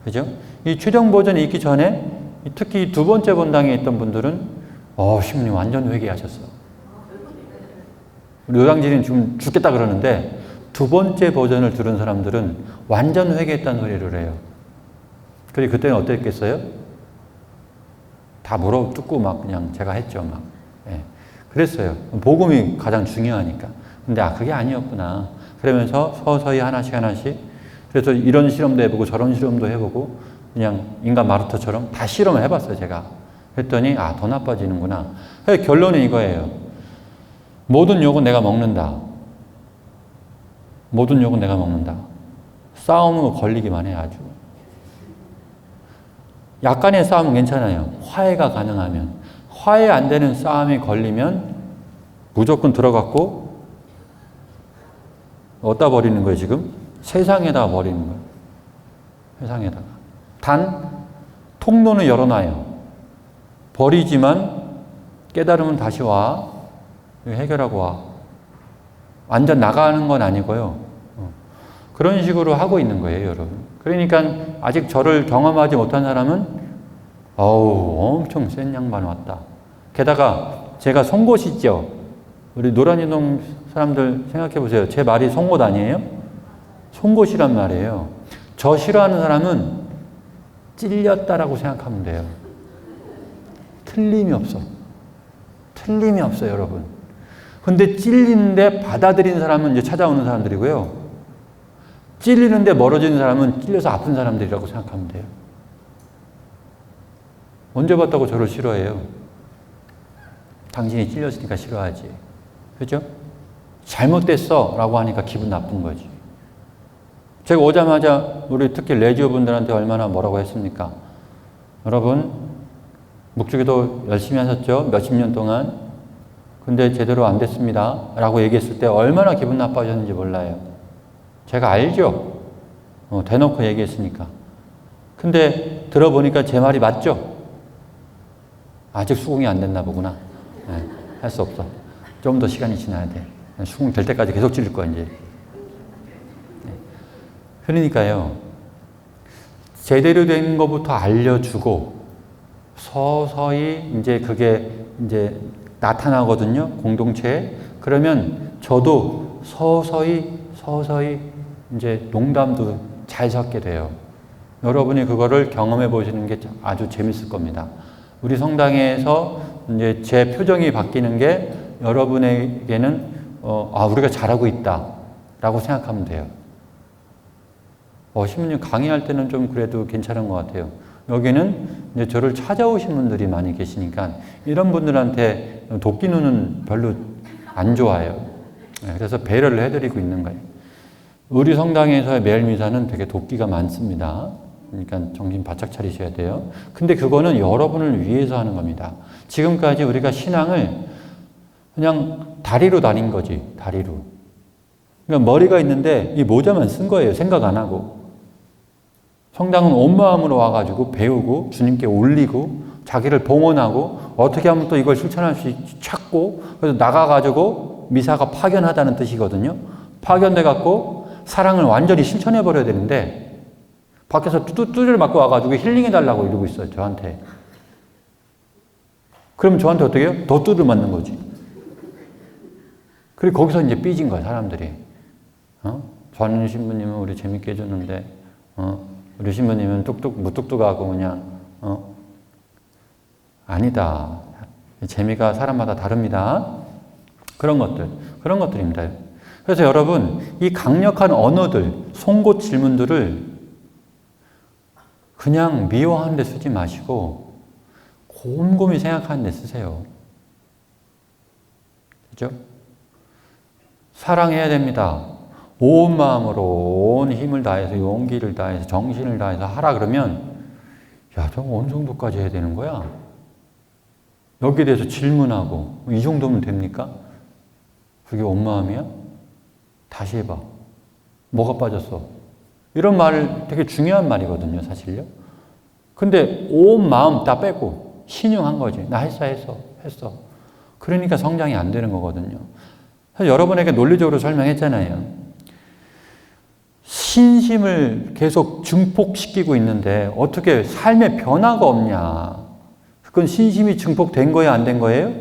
그죠? 이 최종 버전이 있기 전에 특히 두 번째 본당에 있던 분들은 신부님 완전 회개하셨어. 우리 노량진이 지금 죽겠다 그러는데 두 번째 버전을 들은 사람들은 완전 회개했다는 소리를 해요. 그리고 그때는 어땠겠어요? 다 물어뜯고 막 그냥 제가 했죠. 막. 예. 그랬어요. 복음이 가장 중요하니까. 근데 그게 아니었구나. 그러면서 서서히 하나씩 그래서 이런 실험도 해보고 저런 실험도 해보고 그냥 인간 마르터처럼 다 실험을 해봤어요. 제가. 그랬더니 더 나빠지는구나. 결론은 이거예요. 모든 욕은 내가 먹는다. 모든 욕은 내가 먹는다. 싸움은 걸리기만 해 아주. 약간의 싸움은 괜찮아요. 화해가 가능하면. 화해 안 되는 싸움이 걸리면 무조건 들어갔고 어디다 버리는 거예요 지금? 세상에다 버리는 거예요. 세상에다가. 단 통로는 열어놔요. 버리지만 깨달으면 다시 와. 해결하고 와. 완전 나가는 건 아니고요. 그런 식으로 하고 있는 거예요, 여러분. 그러니까 아직 저를 경험하지 못한 사람은 엄청 센 양반 왔다. 게다가 제가 송곳이죠. 우리 노란이동 사람들 생각해 보세요. 제 말이 송곳 아니에요? 송곳이란 말이에요. 저 싫어하는 사람은 찔렸다라고 생각하면 돼요. 틀림이 없어. 틀림이 없어요, 여러분. 근데 찔리는데 받아들이는 사람은 이제 찾아오는 사람들이고요. 찔리는데 멀어지는 사람은 찔려서 아픈 사람들이라고 생각하면 돼요. 언제 봤다고 저를 싫어해요? 당신이 찔렸으니까 싫어하지. 그죠? 잘못됐어 라고 하니까 기분 나쁜 거지. 제가 오자마자 우리 특히 레지오 분들한테 얼마나 뭐라고 했습니까? 여러분, 묵주기도 열심히 하셨죠? 몇십 년 동안. 근데 제대로 안 됐습니다. 라고 얘기했을 때 얼마나 기분 나빠졌는지 몰라요. 제가 알죠? 대놓고 얘기했으니까. 근데 들어보니까 제 말이 맞죠? 아직 수긍이 안 됐나 보구나. 네, 할 수 없어. 좀 더 시간이 지나야 돼. 수긍 될 때까지 계속 찔릴 거야, 이제. 네. 그러니까요. 제대로 된 것부터 알려주고 서서히 이제 그게 이제 나타나거든요. 공동체에. 그러면 저도 서서히 이제 농담도 잘 섞게 돼요. 여러분이 그거를 경험해 보시는 게 아주 재밌을 겁니다. 우리 성당에서 이제 제 표정이 바뀌는 게 여러분에게는 우리가 잘하고 있다라고 생각하면 돼요. 신부님 강의할 때는 좀 그래도 괜찮은 것 같아요. 여기는 이제 저를 찾아오신 분들이 많이 계시니까 이런 분들한테 도끼누는 별로 안 좋아요. 그래서 배려를 해드리고 있는 거예요. 우리 성당에서의 매일 미사는 되게 도끼가 많습니다. 그러니까 정신 바짝 차리셔야 돼요. 근데 그거는 여러분을 위해서 하는 겁니다. 지금까지 우리가 신앙을 그냥 다리로 다닌 거지, 다리로. 그러니까 머리가 있는데 이 모자만 쓴 거예요. 생각 안 하고. 성당은 온 마음으로 와가지고 배우고 주님께 올리고 자기를 봉헌하고 어떻게 하면 또 이걸 실천할 수 있지 찾고 그래서 나가가지고 미사가 파견하다는 뜻이거든요. 파견돼갖고 사랑을 완전히 실천해버려야 되는데 밖에서 두드를 맞고 와가지고 힐링해달라고 이러고 있어요. 저한테. 그럼 저한테 어떻게 해요? 더 두드를 맞는 거지. 그리고 거기서 이제 삐진 거야, 사람들이. 전 신부님은 우리 재밌게 해줬는데, 우리 신부님은 무뚝뚝하고 그냥, 아니다. 재미가 사람마다 다릅니다. 그런 것들입니다. 그래서 여러분, 이 강력한 언어들, 송곳 질문들을 그냥 미워하는 데 쓰지 마시고 곰곰이 생각하는 데 쓰세요. 그죠? 사랑해야 됩니다. 온 마음으로 온 힘을 다해서 용기를 다해서 정신을 다해서 하라 그러면 야, 저거 어느 정도까지 해야 되는 거야? 여기에 대해서 질문하고 이 정도면 됩니까? 그게 온 마음이야? 다시 해봐. 뭐가 빠졌어? 이런 말 되게 중요한 말이거든요, 사실요. 근데 온 마음 다 빼고 신용한 거지. 나 했어. 그러니까 성장이 안 되는 거거든요. 그래서 여러분에게 논리적으로 설명했잖아요. 신심을 계속 증폭시키고 있는데 어떻게 삶에 변화가 없냐. 그건 신심이 증폭된 거예요? 안 된 거예요?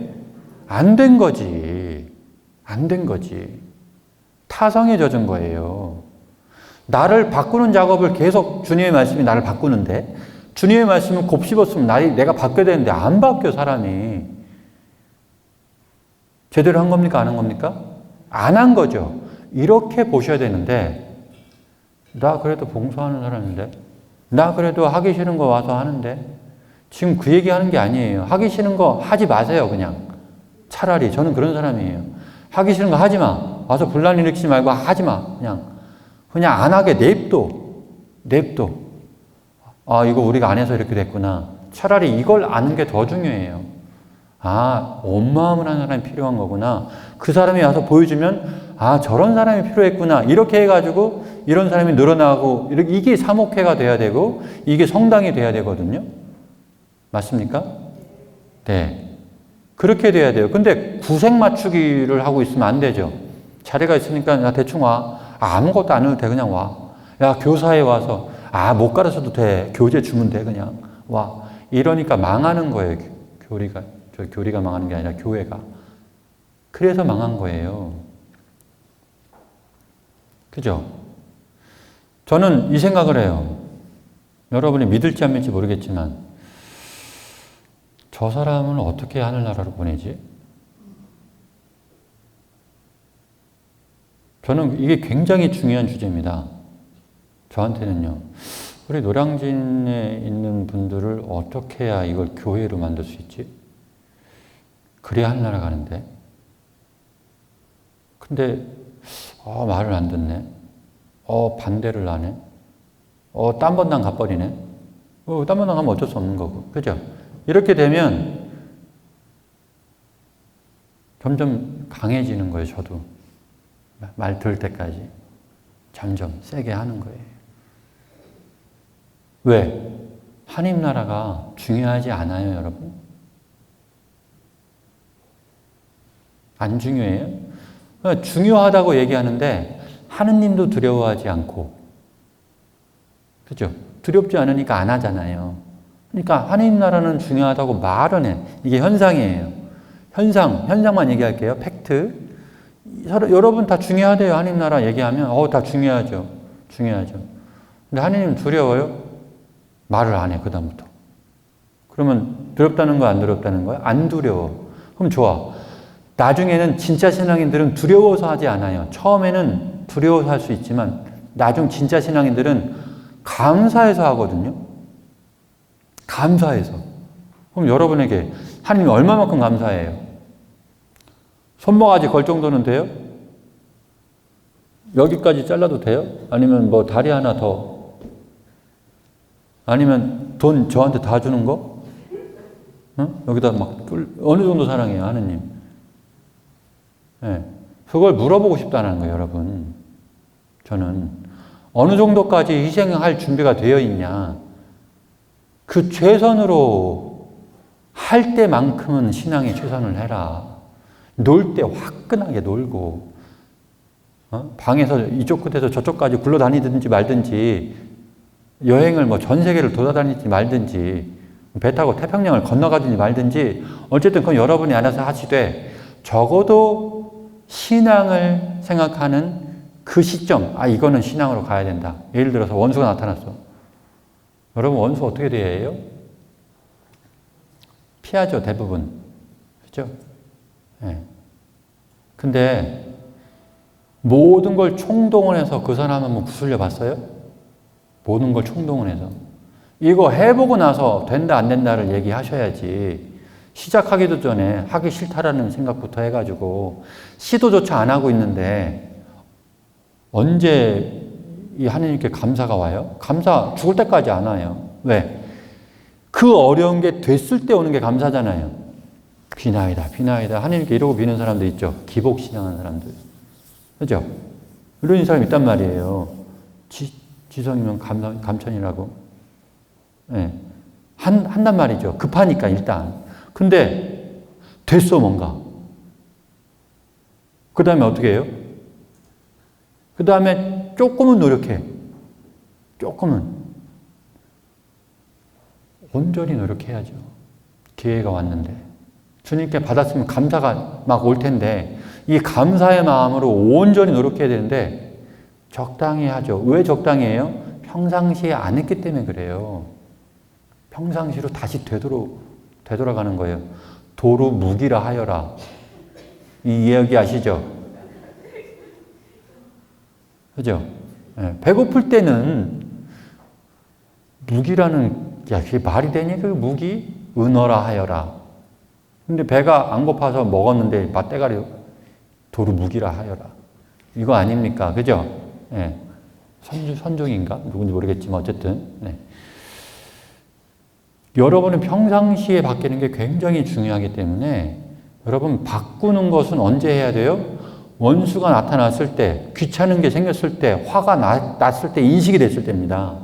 안 된 거지. 안 된 거지. 타성에 젖은 거예요. 나를 바꾸는 작업을 계속 주님의 말씀이 나를 바꾸는데 주님의 말씀을 곱씹었으면 내가 바뀌어야 되는데 안 바뀌어 사람이. 제대로 한 겁니까? 안 한 겁니까? 안 한 거죠. 이렇게 보셔야 되는데 나 그래도 봉사하는 사람인데 나 그래도 하기 싫은 거 와서 하는데 지금 그 얘기하는 게 아니에요. 하기 싫은 거 하지 마세요. 그냥 차라리 저는 그런 사람이에요. 하기 싫은 거 하지 마. 와서 분란 일으키지 말고 하지 마. 그냥 안 하게 냅둬. 아, 이거 우리가 안 해서 이렇게 됐구나. 차라리 이걸 아는 게 더 중요해요. 아, 온 마음을 하는 사람이 필요한 거구나. 그 사람이 와서 보여주면 아, 저런 사람이 필요했구나. 이렇게 해가지고 이런 사람이 늘어나고 이게 사목회가 돼야 되고 이게 성당이 돼야 되거든요. 맞습니까? 네. 그렇게 돼야 돼요. 근데 구색 맞추기를 하고 있으면 안 되죠. 자리가 있으니까 야, 대충 와. 아무것도 안 해도 돼. 그냥 와. 야, 교사에 와서 못 가르쳐도 돼. 교재 주면 돼. 그냥 와. 이러니까 망하는 거예요. 교리가 망하는 게 아니라 교회가. 그래서 망한 거예요. 그죠? 저는 이 생각을 해요. 여러분이 믿을지 안 믿을지 모르겠지만 저 사람은 어떻게 하늘나라로 보내지? 저는 이게 굉장히 중요한 주제입니다. 저한테는요. 우리 노량진에 있는 분들을 어떻게 해야 이걸 교회로 만들 수 있지? 그래야 하늘나라 가는데. 근데 말을 안 듣네. 반대를 안 해. 딴 번당 가버리네. 딴 번당 가면 어쩔 수 없는 거고. 그죠? 이렇게 되면 점점 강해지는 거예요, 저도. 말 들을 때까지. 점점 세게 하는 거예요. 왜? 하나님 나라가 중요하지 않아요, 여러분? 안 중요해요? 중요하다고 얘기하는데 하느님도 두려워하지 않고, 그죠? 두렵지 않으니까 안 하잖아요. 그러니까 하나님 나라는 중요하다고 말은 해. 이게 현상이에요. 현상만 얘기할게요. 팩트. 여러분 다 중요하대요. 하나님 나라 얘기하면 다 중요하죠. 근데 하나님 두려워요? 말을 안 해, 그다음부터. 그러면 두렵다는 거야, 안 두렵다는 거야? 안 두려워. 그럼 좋아. 나중에는 진짜 신앙인들은 두려워서 하지 않아요. 처음에는 두려워서 할 수 있지만 나중 진짜 신앙인들은 감사해서 하거든요. 감사해서. 그럼 여러분에게 하나님이 얼마만큼 감사해요? 손모가지 걸 정도는 돼요? 여기까지 잘라도 돼요? 아니면 뭐 다리 하나 더? 아니면 돈 저한테 다 주는 거? 여기다 막 어느 정도 사랑해요, 하느님? 네. 그걸 물어보고 싶다는 거예요, 여러분. 저는 어느 정도까지 희생할 준비가 되어 있냐? 그 최선으로 할 때만큼은 신앙에 최선을 해라. 놀 때 화끈하게 놀고, 방에서 이쪽 끝에서 저쪽까지 굴러다니든지 말든지, 여행을 뭐 전 세계를 돌아다니든지 말든지, 배 타고 태평양을 건너가든지 말든지, 어쨌든 그건 여러분이 알아서 하시되, 적어도 신앙을 생각하는 그 시점, 이거는 신앙으로 가야 된다. 예를 들어서 원수가 나타났어. 여러분, 원수 어떻게 돼야 해요? 피하죠, 대부분. 그죠? 네. 근데 모든 걸 총동원해서 그 사람 한번 구슬려 봤어요? 모든 걸 총동원해서. 이거 해보고 나서 된다 안 된다를 얘기하셔야지. 시작하기도 전에 하기 싫다라는 생각부터 해가지고 시도조차 안 하고 있는데 언제 이 하느님께 감사가 와요? 감사 죽을 때까지 안 와요. 왜? 그 어려운 게 됐을 때 오는 게 감사잖아요. 비나이다, 비나이다. 하느님께 이러고 비는 사람도 있죠. 기복신앙하는 사람들. 그죠? 이런 사람이 있단 말이에요. 지성이면 감천이라고. 네. 한단 말이죠. 급하니까 일단. 근데 됐어 뭔가. 그 다음에 어떻게 해요? 그 다음에 조금은 노력해. 조금은. 온전히 노력해야죠. 기회가 왔는데. 주님께 받았으면 감사가 막 올 텐데 이 감사의 마음으로 온전히 노력해야 되는데 적당히 하죠. 왜 적당히 해요? 평상시에 안 했기 때문에 그래요. 평상시로 다시 되돌아가는 거예요. 도루 무기라 하여라. 이 이야기 아시죠? 그죠? 네. 배고플 때는 무기라는, 야, 그게 말이 되니? 그 무기? 은어라 하여라. 근데 배가 안 고파서 먹었는데 맛대가리 도루 무기라 하여라. 이거 아닙니까? 그죠? 네. 선종인가? 누군지 모르겠지만 어쨌든. 네. 여러분은 평상시에 바뀌는 게 굉장히 중요하기 때문에 여러분 바꾸는 것은 언제 해야 돼요? 원수가 나타났을 때, 귀찮은 게 생겼을 때, 화가 났을 때, 인식이 됐을 때입니다.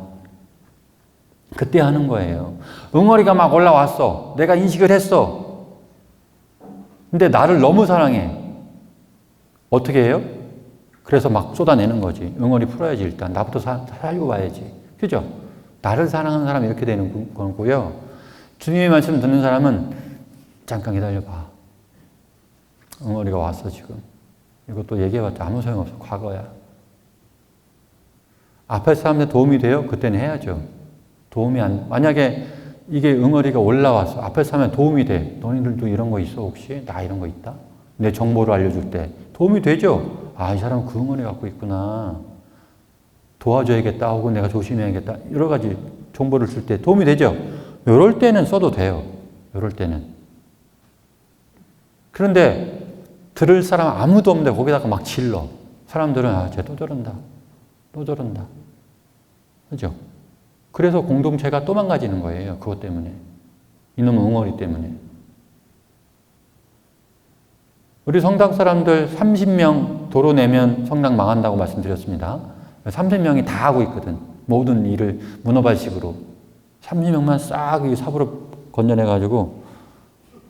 그때 하는 거예요. 응어리가 막 올라왔어. 내가 인식을 했어. 근데 나를 너무 사랑해. 어떻게 해요? 그래서 막 쏟아내는 거지. 응어리 풀어야지 일단. 나부터 살고 봐야지. 그죠? 나를 사랑하는 사람이 이렇게 되는 거고요. 주님의 말씀 듣는 사람은 잠깐 기다려봐. 응어리가 왔어 지금. 이것도 얘기해봤자 아무 소용없어. 과거야. 앞에 사람한테 도움이 돼요? 그때는 해야죠. 만약에 이게 응어리가 올라왔어. 앞에 사람한테 도움이 돼. 너희들도 이런 거 있어 혹시? 나 이런 거 있다? 내 정보를 알려줄 때 도움이 되죠? 아, 이 사람은 그 응어리 갖고 있구나. 도와줘야겠다 하고 내가 조심해야겠다. 여러 가지 정보를 줄 때 도움이 되죠? 이럴 때는 써도 돼요. 이럴 때는. 그런데 들을 사람 아무도 없는데 거기다가 막 질러. 사람들은 아, 쟤 또 저런다. 또 저런다. 그죠? 그래서 공동체가 또 망가지는 거예요. 그것 때문에. 이놈 응어리 때문에. 우리 성당 사람들 30명 도로 내면 성당 망한다고 말씀드렸습니다. 30명이 다 하고 있거든. 모든 일을 문어발식으로. 30명만 싹 삽으로 건져내가지고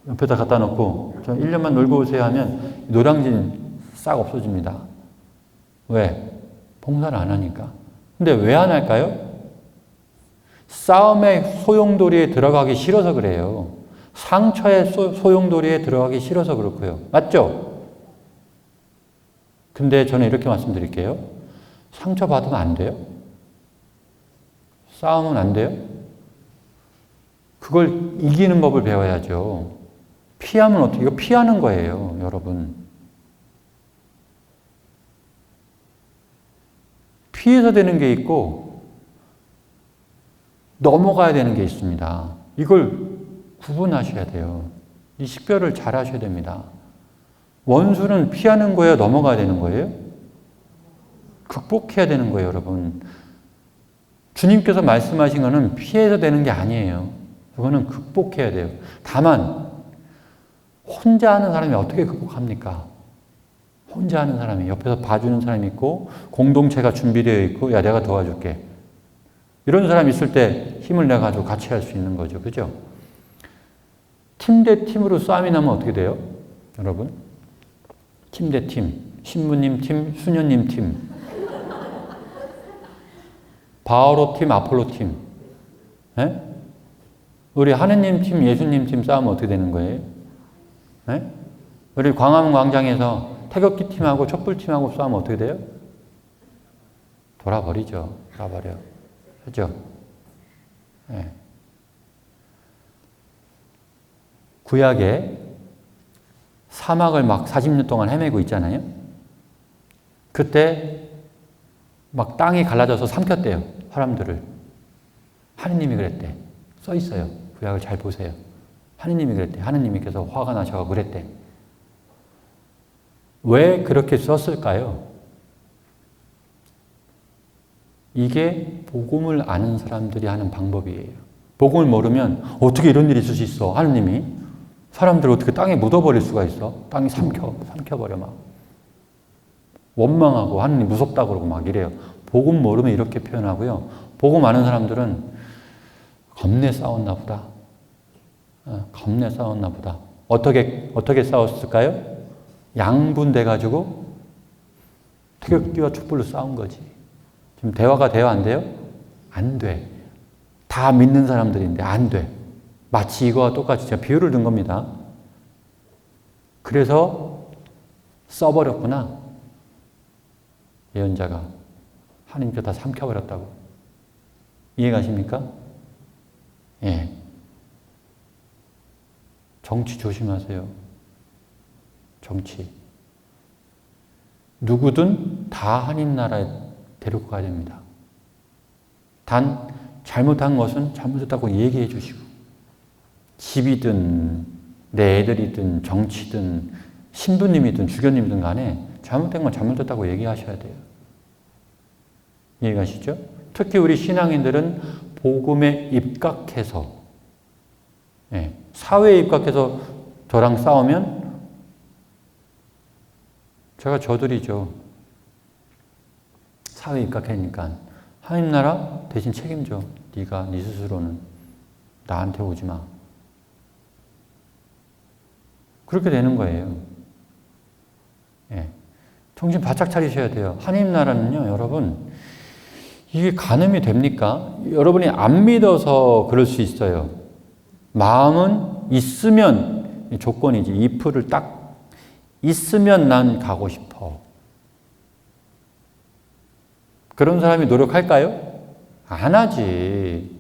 옆에다 갖다 놓고 저 1년만 놀고 오세요 하면 노량진 싹 없어집니다. 왜? 봉사를 안 하니까. 근데 왜 안 할까요? 싸움의 소용돌이에 들어가기 싫어서 그래요. 상처의 소용돌이에 들어가기 싫어서 그렇고요. 맞죠? 근데 저는 이렇게 말씀드릴게요. 상처 받으면 안 돼요? 싸우면 안 돼요? 그걸 이기는 법을 배워야죠. 피하면 어떻게, 이거 피하는 거예요, 여러분. 피해서 되는 게 있고, 넘어가야 되는 게 있습니다. 이걸 구분하셔야 돼요. 이 식별을 잘 하셔야 됩니다. 원수는 피하는 거예요? 넘어가야 되는 거예요? 극복해야 되는 거예요, 여러분. 주님께서 말씀하신 거는 피해서 되는 게 아니에요. 그거는 극복해야 돼요. 다만 혼자 하는 사람이 어떻게 극복합니까? 혼자 하는 사람이 옆에서 봐주는 사람이 있고 공동체가 준비되어 있고 야 내가 도와줄게. 이런 사람이 있을 때 힘을 내가지고 같이 할 수 있는 거죠. 그죠? 팀 대 팀으로 싸움이 나면 어떻게 돼요? 여러분? 팀 대 팀. 신부님 팀, 수녀님 팀. 바오로 팀, 아폴로 팀. 네? 우리 하느님 팀, 예수님 팀 싸우면 어떻게 되는 거예요? 네? 우리 광화문 광장에서 태극기 팀하고 촛불 팀하고 싸우면 어떻게 돼요? 돌아버리죠. 돌아버려. 그죠? 네. 구약에 사막을 막 40년 동안 헤매고 있잖아요. 그때 막 땅이 갈라져서 삼켰대요. 사람들을. 하느님이 그랬대. 써 있어요. 구약을 잘 보세요. 하느님이 그랬대. 하느님께서 화가 나셔서 그랬대. 왜 그렇게 썼을까요? 이게 복음을 아는 사람들이 하는 방법이에요. 복음을 모르면 어떻게 이런 일이 있을 수 있어? 하느님이 사람들을 어떻게 땅에 묻어버릴 수가 있어? 땅이 삼켜버려 막. 원망하고 하느님 무섭다고 그러고 막 이래요. 복음 모르면 이렇게 표현하고요. 복음 아는 사람들은 겁내 싸웠나 보다. 겁내 싸웠나 보다. 어떻게 싸웠을까요? 양분돼가지고 태극기와 촛불로 싸운 거지. 지금 대화가 돼요? 안 돼요? 안 돼. 다 믿는 사람들인데 안 돼. 마치 이거와 똑같이 제가 비유를 든 겁니다. 그래서 써버렸구나. 예언자가. 하나님께 다 삼켜버렸다고. 이해가십니까? 예. 정치 조심하세요. 정치. 누구든 다 하나님 나라에 데리고 가야 됩니다. 단 잘못한 것은 잘못했다고 얘기해 주시고 집이든 내 애들이든 정치든 신부님이든 주교님이든 간에 잘못된 건 잘못됐다고 얘기하셔야 돼요. 이해가시죠? 특히 우리 신앙인들은 복음에 입각해서 사회에 입각해서 저랑 싸우면 제가 저들이죠. 사회에 입각하니까 하나님 나라 대신 책임져. 네가 네 스스로는 나한테 오지 마. 그렇게 되는 거예요. 정신 바짝 차리셔야 돼요. 하나님 나라는요, 여러분, 이게 가늠이 됩니까? 여러분이 안 믿어서 그럴 수 있어요. 마음은 있으면 조건이지. if를 딱 있으면 난 가고 싶어. 그런 사람이 노력할까요? 안 하지.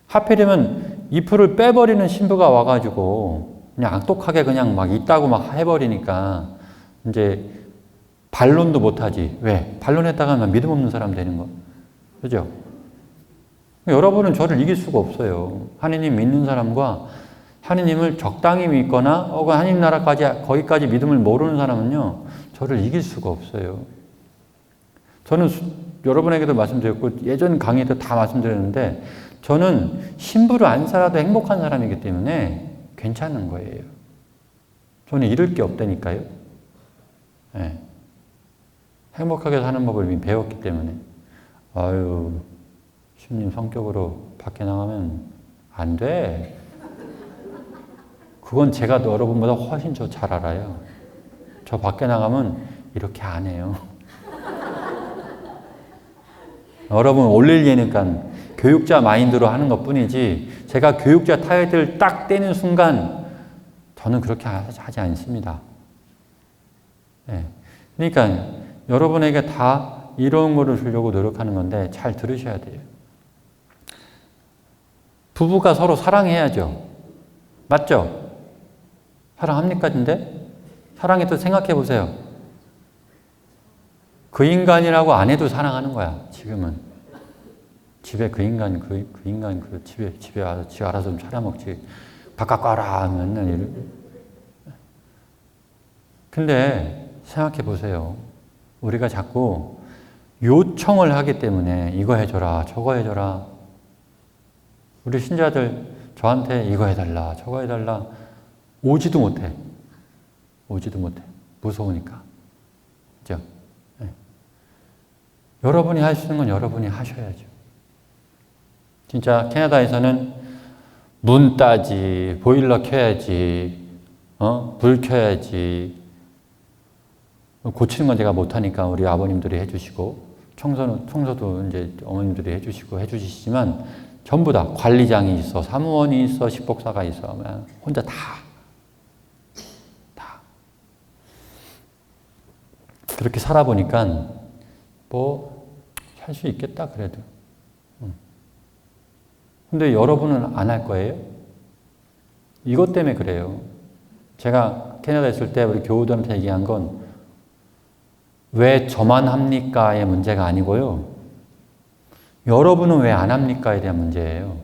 하필이면 if를 빼버리는 신부가 와가지고 그냥 악독하게 그냥 막 있다고 막 해버리니까 이제 반론도 못하지. 왜? 반론했다가는 믿음 없는 사람 되는 거. 그죠? 여러분은 저를 이길 수가 없어요. 하느님 믿는 사람과 하느님을 적당히 믿거나 혹은 하느님 나라까지 거기까지 믿음을 모르는 사람은요. 저를 이길 수가 없어요. 저는 여러분에게도 말씀드렸고 예전 강의 때 다 말씀드렸는데 저는 신부를 안 살아도 행복한 사람이기 때문에 괜찮은 거예요. 저는 잃을 게 없다니까요. 네. 행복하게 사는 법을 이미 배웠기 때문에 아유 주님 성격으로 밖에 나가면 안 돼. 그건 제가 여러분보다 훨씬 더 잘 알아요. 저 밖에 나가면 이렇게 안 해요. 여러분 올릴 예니까 교육자 마인드로 하는 것 뿐이지 제가 교육자 타이틀 딱 떼는 순간 저는 그렇게 하지 않습니다. 네. 그러니까 여러분에게 다 이런 거를 주려고 노력하는 건데 잘 들으셔야 돼요. 부부가 서로 사랑해야죠. 맞죠? 사랑합니까? 근데? 사랑해도 생각해 보세요. 그 인간이라고 안 해도 사랑하는 거야, 지금은. 집에 그 인간, 집에 와서 지 알아서 좀 차려먹지. 바깥 가라 하면 근데 생각해 보세요. 우리가 자꾸 요청을 하기 때문에 이거 해줘라, 저거 해줘라. 우리 신자들 저한테 이거 해달라, 저거 해달라. 오지도 못해. 무서우니까. 그죠? 네. 여러분이 할 수 있는 건 여러분이 하셔야죠. 진짜 캐나다에서는 문 따지, 보일러 켜야지, 불 켜야지. 고치는 건 제가 못하니까 우리 아버님들이 해주시고, 청소도 이제 어머님들이 해주시지만, 전부 다 관리장이 있어, 사무원이 있어, 식복사가 있어, 혼자 다. 그렇게 살아보니까, 살 수 있겠다, 그래도. 근데 여러분은 안 할 거예요? 이것 때문에 그래요. 제가 캐나다에 있을 때 우리 교우들한테 얘기한 건 왜 저만 합니까의 문제가 아니고요. 여러분은 왜 안 합니까에 대한 문제예요.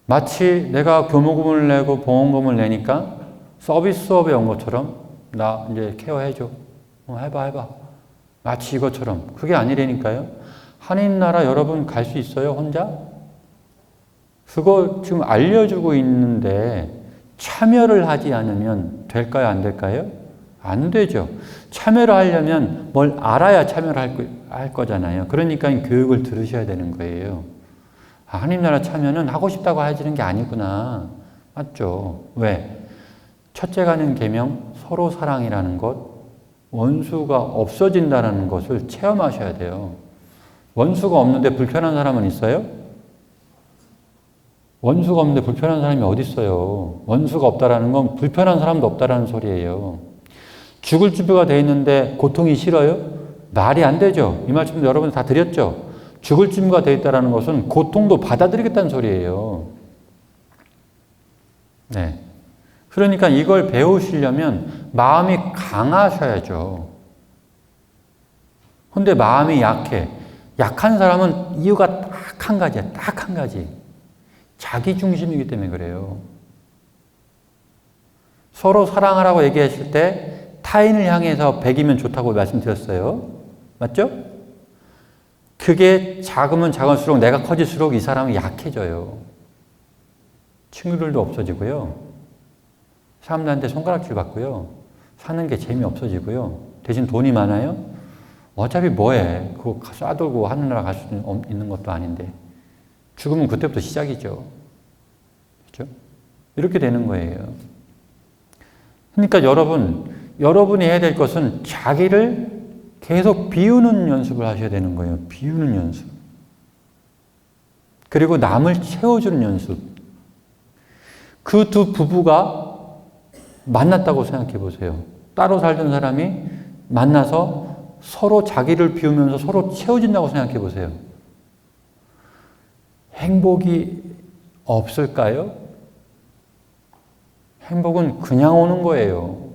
마치 내가 교무금을 내고 보험금을 내니까 서비스업에 온 것처럼 나 이제 케어해줘. 해봐. 마치 이것처럼. 그게 아니라니까요. 하나님 나라 여러분 갈 수 있어요? 혼자? 그거 지금 알려주고 있는데 참여를 하지 않으면 될까요? 안 될까요? 안 되죠. 참여를 하려면 뭘 알아야 참여를 할 거잖아요. 그러니까 교육을 들으셔야 되는 거예요. 하나님 나라 참여는 하고 싶다고 하시는 게 아니구나. 맞죠? 왜? 첫째 가는 계명 서로 사랑이라는 것, 원수가 없어진다는 것을 체험하셔야 돼요. 원수가 없는데 불편한 사람은 있어요? 원수가 없는데 불편한 사람이 어디 있어요? 원수가 없다라는 건 불편한 사람도 없다라는 소리예요. 죽을 준비가 돼 있는데 고통이 싫어요? 말이 안 되죠. 이 말씀도 여러분 다 드렸죠. 죽을 준비가 돼 있다는 것은 고통도 받아들이겠다는 소리예요. 네. 그러니까 이걸 배우시려면 마음이 강하셔야죠. 근데 마음이 약해. 약한 사람은 이유가 딱 한 가지야. 딱 한 가지. 자기 중심이기 때문에 그래요. 서로 사랑하라고 얘기했을 때 타인을 향해서 100이면 좋다고 말씀드렸어요. 맞죠? 그게 작으면 작을수록 내가 커질수록 이 사람은 약해져요. 친구들도 없어지고요. 사람들한테 손가락질 받고요. 사는 게 재미없어지고요. 대신 돈이 많아요? 어차피 뭐해. 그거 쏴들고 하늘나라 갈 수 있는 것도 아닌데. 죽으면 그때부터 시작이죠. 그렇죠? 이렇게 되는 거예요. 그러니까 여러분이 해야 될 것은 자기를 계속 비우는 연습을 하셔야 되는 거예요. 비우는 연습. 그리고 남을 채워주는 연습. 그 두 부부가 만났다고 생각해 보세요. 따로 살던 사람이 만나서 서로 자기를 비우면서 서로 채워진다고 생각해 보세요. 행복이 없을까요? 행복은 그냥 오는 거예요.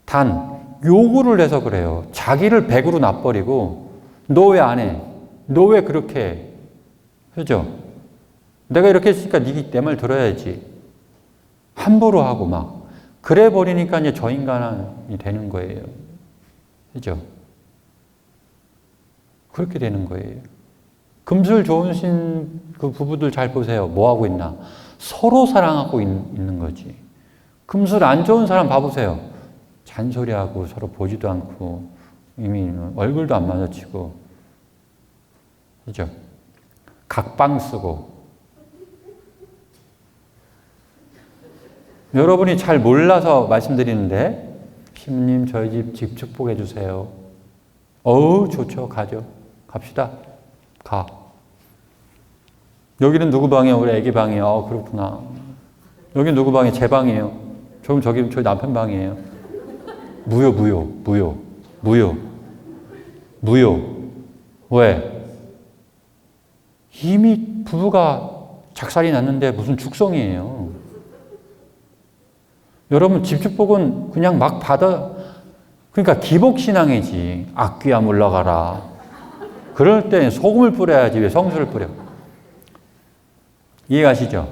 단 요구를 해서 그래요. 자기를 100으로 놔버리고 너 왜 안 해? 너 왜 그렇게 해? 그죠? 내가 이렇게 했으니까 네 말 들어야지. 함부로 하고 막 그래 버리니까 이제 저 인간이 되는 거예요. 그죠? 그렇게 되는 거예요. 금술 좋으신 그 부부들 잘 보세요. 뭐 하고 있나? 서로 사랑하고 있는 거지. 금술 안 좋은 사람 봐보세요. 잔소리하고 서로 보지도 않고 이미 얼굴도 안 마주치고 그죠? 각방 쓰고 여러분이 잘 몰라서 말씀드리는데 피부님 저희 집 축복해 주세요. 어우 좋죠. 가죠. 갑시다. 가. 여기는 누구 방이에요? 우리 애기 방이에요. 그렇구나. 여기 누구 방이에요? 제 방이에요. 저기 저희 남편 방이에요. 무효. 왜? 이미 부부가 작살이 났는데 무슨 축성이에요. 여러분 집축복은 그냥 막 받아. 그러니까 기복신앙이지. 악귀야 물러가라. 그럴 때 소금을 뿌려야지 왜 성수를 뿌려. 이해가시죠?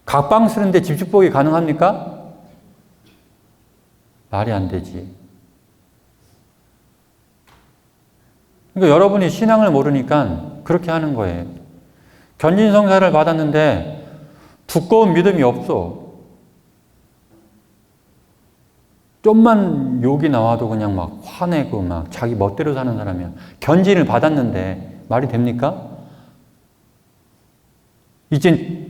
각방 쓰는데 집축복이 가능합니까? 말이 안 되지. 그러니까 여러분이 신앙을 모르니까 그렇게 하는 거예요. 견진성사를 받았는데 두꺼운 믿음이 없어. 좀만 욕이 나와도 그냥 막 화내고 막 자기 멋대로 사는 사람이야. 견진을 받았는데 말이 됩니까? 이제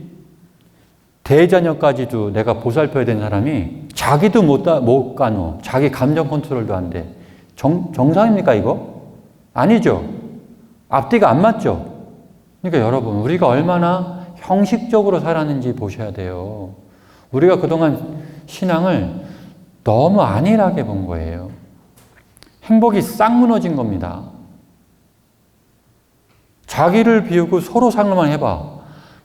대자녀까지도 내가 보살펴야 되는 사람이 자기도 못 가누어. 자기 감정 컨트롤도 안 돼. 정상입니까 이거? 아니죠. 앞뒤가 안 맞죠. 그러니까 여러분 우리가 얼마나 형식적으로 살았는지 보셔야 돼요. 우리가 그동안 신앙을 너무 안일하게 본 거예요. 행복이 싹 무너진 겁니다. 자기를 비우고 서로 상로만 해봐.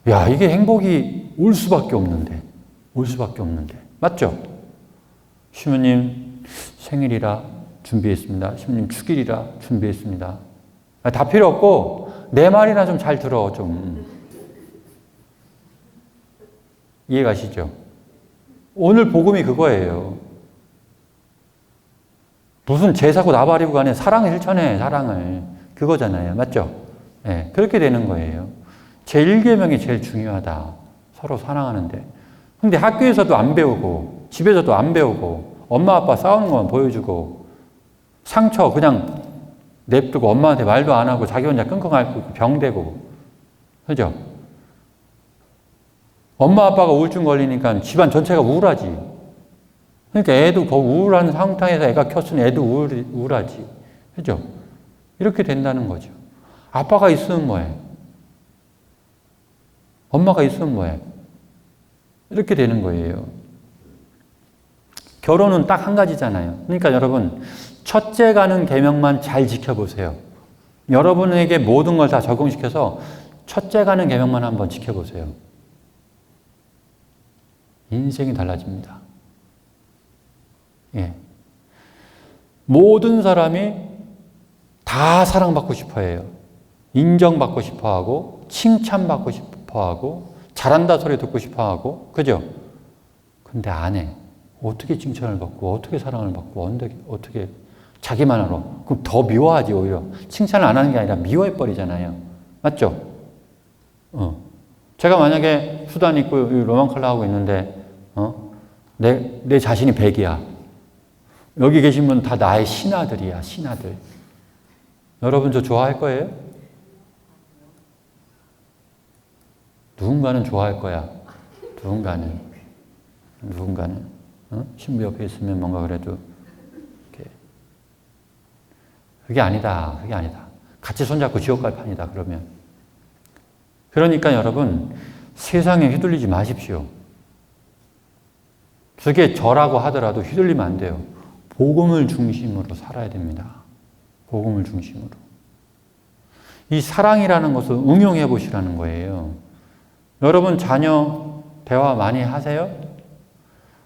야, 이게 행복이 올 수밖에 없는데. 맞죠? 시모님 생일이라 준비했습니다. 신부님 축일이라 준비했습니다. 다 필요 없고 내 말이나 좀 잘 들어 좀. 이해가시죠? 오늘 복음이 그거예요. 무슨 제사고 나발이고 간에 사랑을 실천해, 사랑을. 그거잖아요. 맞죠? 네, 그렇게 되는 거예요. 제1계명이 제일 중요하다. 서로 사랑하는데. 근데 학교에서도 안 배우고, 집에서도 안 배우고, 엄마 아빠 싸우는 것만 보여주고, 상처 그냥 냅두고 엄마한테 말도 안 하고 자기 혼자 끙끙 앓고 병되고. 그죠? 엄마 아빠가 우울증 걸리니까 집안 전체가 우울하지. 그러니까 애도 그 우울한 상태에서 애가 켰으니 애도 우울하지. 그죠? 이렇게 된다는 거죠. 아빠가 있으면 뭐해? 엄마가 있으면 뭐해? 이렇게 되는 거예요. 결혼은 딱 한 가지잖아요. 그러니까 여러분, 첫째 가는 계명만 잘 지켜보세요. 여러분에게 모든 걸 다 적용시켜서 첫째 가는 계명만 한번 지켜보세요. 인생이 달라집니다. 예. 모든 사람이 다 사랑받고 싶어 해요. 인정받고 싶어 하고, 칭찬받고 싶어 하고, 잘한다 소리 듣고 싶어 하고, 그죠? 근데 안 해. 어떻게 칭찬을 받고, 어떻게 사랑을 받고, 어떻게 자기만 알아. 그럼 더 미워하지, 오히려. 칭찬을 안 하는 게 아니라 미워해버리잖아요. 맞죠? 제가 만약에 수단 입고 로망 컬러 하고 있는데, 내 자신이 백이야. 여기 계신 분 다 나의 신하들이야, 신하들. 여러분 저 좋아할 거예요? 누군가는 좋아할 거야. 누군가는. 신부 옆에 있으면 뭔가 그래도 이렇게. 그게 아니다. 같이 손잡고 지옥 갈 판이다. 그러니까 여러분 세상에 휘둘리지 마십시오. 그게 저라고 하더라도 휘둘리면 안 돼요. 복음을 중심으로 살아야 됩니다. 복음을 중심으로. 이 사랑이라는 것을 응용해 보시라는 거예요. 여러분 자녀 대화 많이 하세요?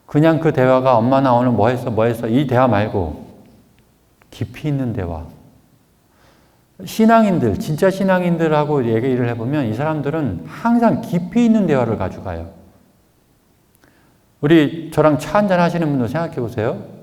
그냥 그 대화가 엄마 나 오늘 뭐 했어 이 대화 말고 깊이 있는 대화. 신앙인들, 진짜 신앙인들하고 얘기를 해보면 이 사람들은 항상 깊이 있는 대화를 가져가요. 우리 저랑 차 한잔 하시는 분들 생각해 보세요.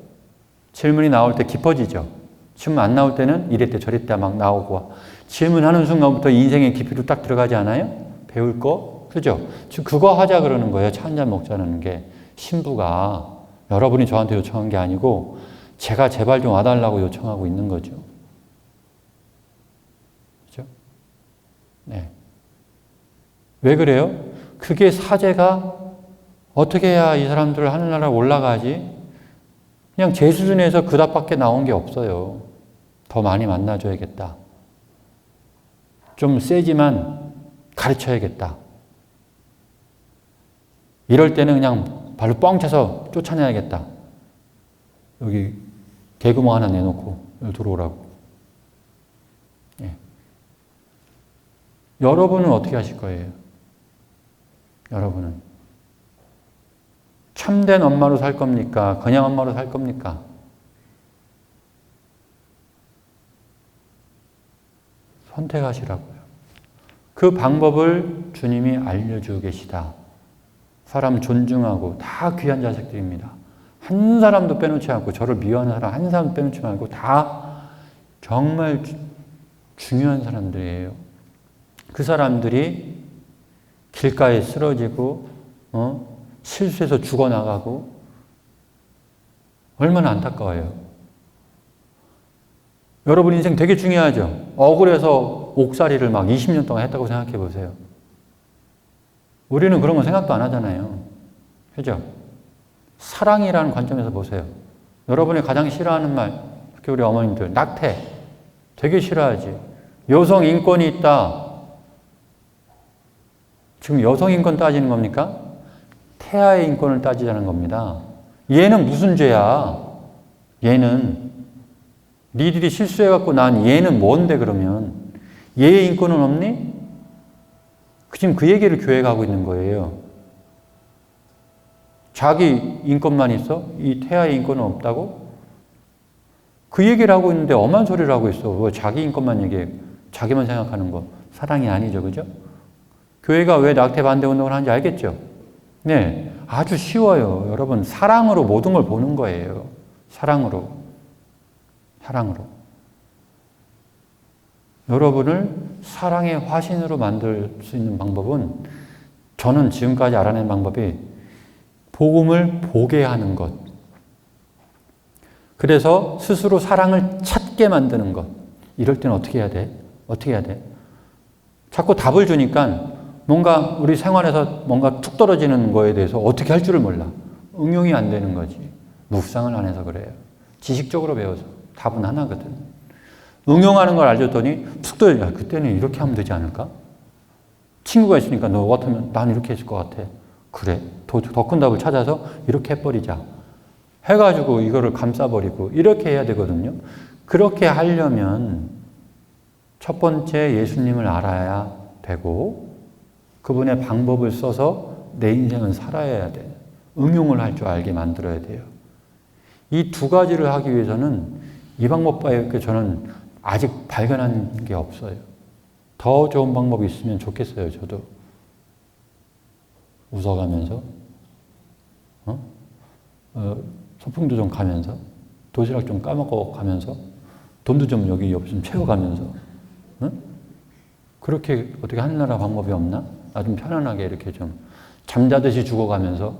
질문이 나올 때 깊어지죠. 질문 안 나올 때는 이랬대 저랬대 막 나오고 질문하는 순간부터 인생의 깊이로 딱 들어가지 않아요? 배울 거? 그죠? 지금 그거 하자 그러는 거예요. 차 한잔 먹자는 게. 신부가 여러분이 저한테 요청한 게 아니고 제가 제발 좀 와달라고 요청하고 있는 거죠. 그죠? 네. 왜 그래요? 그게 사제가 어떻게 해야 이 사람들을 하늘나라로 올라가지? 그냥 제 수준에서 그 답밖에 나온 게 없어요. 더 많이 만나줘야겠다. 좀 세지만 가르쳐야겠다. 이럴 때는 그냥 발로 뻥 차서 쫓아내야겠다. 여기 개구멍 하나 내놓고 여기 들어오라고. 예. 여러분은 어떻게 하실 거예요? 여러분은 참된 엄마로 살 겁니까? 그냥 엄마로 살 겁니까? 선택하시라고요. 그 방법을 주님이 알려주고 계시다. 사람 존중하고 다 귀한 자식들입니다. 한 사람도 빼놓지 않고 저를 미워하는 사람 한 사람도 빼놓지 말고 다 정말 중요한 사람들이에요. 그 사람들이 길가에 쓰러지고 실수해서 죽어나가고 얼마나 안타까워요. 여러분 인생 되게 중요하죠. 억울해서 옥살이를 막 20년 동안 했다고 생각해 보세요. 우리는 그런 거 생각도 안 하잖아요. 그죠? 사랑이라는 관점에서 보세요. 여러분이 가장 싫어하는 말, 특히 우리 어머님들, 낙태. 되게 싫어하지. 여성 인권이 있다. 지금 여성 인권 따지는 겁니까? 태아의 인권을 따지자는 겁니다. 얘는 무슨 죄야? 얘는. 니들이 실수해갖고 난 얘는 뭔데 그러면? 얘의 인권은 없니? 지금 그 얘기를 교회가 하고 있는 거예요. 자기 인권만 있어? 이 태아의 인권은 없다고? 그 얘기를 하고 있는데 엄한 소리를 하고 있어. 왜 자기 인권만 얘기해? 자기만 생각하는 거. 사랑이 아니죠. 그죠? 교회가 왜 낙태 반대 운동을 하는지 알겠죠? 네. 아주 쉬워요. 여러분, 사랑으로 모든 걸 보는 거예요. 사랑으로. 사랑으로. 여러분을 사랑의 화신으로 만들 수 있는 방법은 저는 지금까지 알아낸 방법이 복음을 보게 하는 것. 그래서 스스로 사랑을 찾게 만드는 것. 이럴 때는 어떻게 해야 돼? 어떻게 해야 돼? 자꾸 답을 주니까 뭔가 우리 생활에서 뭔가 툭 떨어지는 거에 대해서 어떻게 할 줄을 몰라. 응용이 안 되는 거지. 묵상을 안 해서 그래요. 지식적으로 배워서. 답은 하나거든. 응용하는 걸 알려줬더니 툭 떨어져. 야, 그때는 이렇게 하면 되지 않을까? 친구가 있으니까 너 같으면 난 이렇게 했을 것 같아. 그래. 더 큰 답을 찾아서 이렇게 해버리자. 해가지고 이거를 감싸버리고 이렇게 해야 되거든요. 그렇게 하려면 첫 번째 예수님을 알아야 되고 그분의 방법을 써서 내 인생은 살아야 돼. 응용을 할 줄 알게 만들어야 돼요. 이 두 가지를 하기 위해서는 이 방법밖에 저는 아직 발견한 게 없어요. 더 좋은 방법이 있으면 좋겠어요. 저도. 웃어가면서 소풍도 좀 가면서 도시락 좀 까먹고 가면서 돈도 좀 여기 옆에 좀 채워가면서 그렇게 어떻게 하늘나라 방법이 없나? 나 좀 편안하게 이렇게 좀 잠자듯이 죽어가면서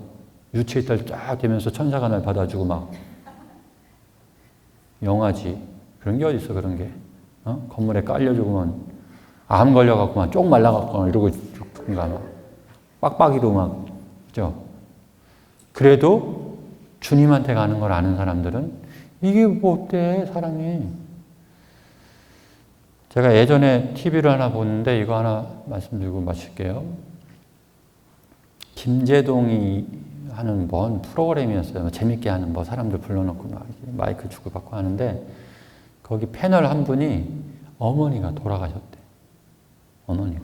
유체이탈 쫙 되면서 천사가 날 받아주고 막 영화지. 그런 게 어딨어 그런 게. 건물에 깔려주고만 암 걸려갖고만 쪽 말라갖고 이러고 죽는가 막 빡빡이로 막 그죠? 그래도 주님한테 가는 걸 아는 사람들은 이게 뭐 어때 사랑이. 제가 예전에 TV를 하나 보는데 이거 하나 말씀드리고 마칠게요. 김재동이 하는 뭔 프로그램이었어요. 재밌게 하는 뭐 사람들 불러놓고 막 마이크 주고받고 하는데 거기 패널 한 분이 어머니가 돌아가셨대. 어머니가.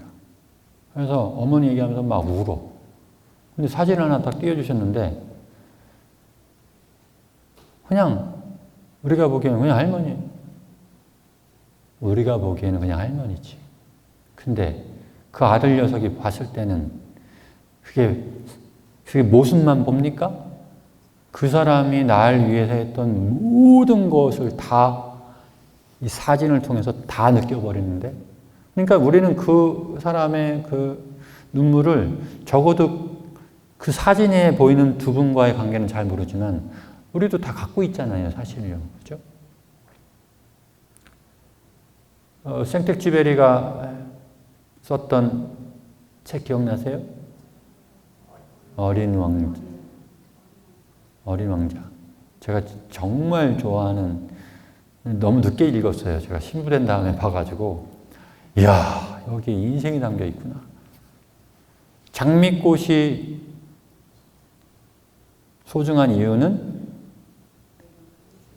그래서 어머니 얘기하면서 막 울어. 근데 사진 하나 딱 띄워주셨는데 그냥 우리가 보기에는 그냥 할머니. 우리가 보기에는 그냥 할머니지. 근데 그 아들 녀석이 봤을 때는 그게 모습만 봅니까? 그 사람이 날 위해서 했던 모든 것을 다 이 사진을 통해서 다 느껴버리는데 그러니까 우리는 그 사람의 그 눈물을 적어도 그 사진에 보이는 두 분과의 관계는 잘 모르지만 우리도 다 갖고 있잖아요, 사실요. 그죠? 생텍쥐베리가 썼던 책 기억나세요? 어린 왕자. 제가 정말 좋아하는, 너무 늦게 읽었어요. 제가 신부된 다음에 봐가지고, 이야, 여기 인생이 담겨 있구나. 장미꽃이 소중한 이유는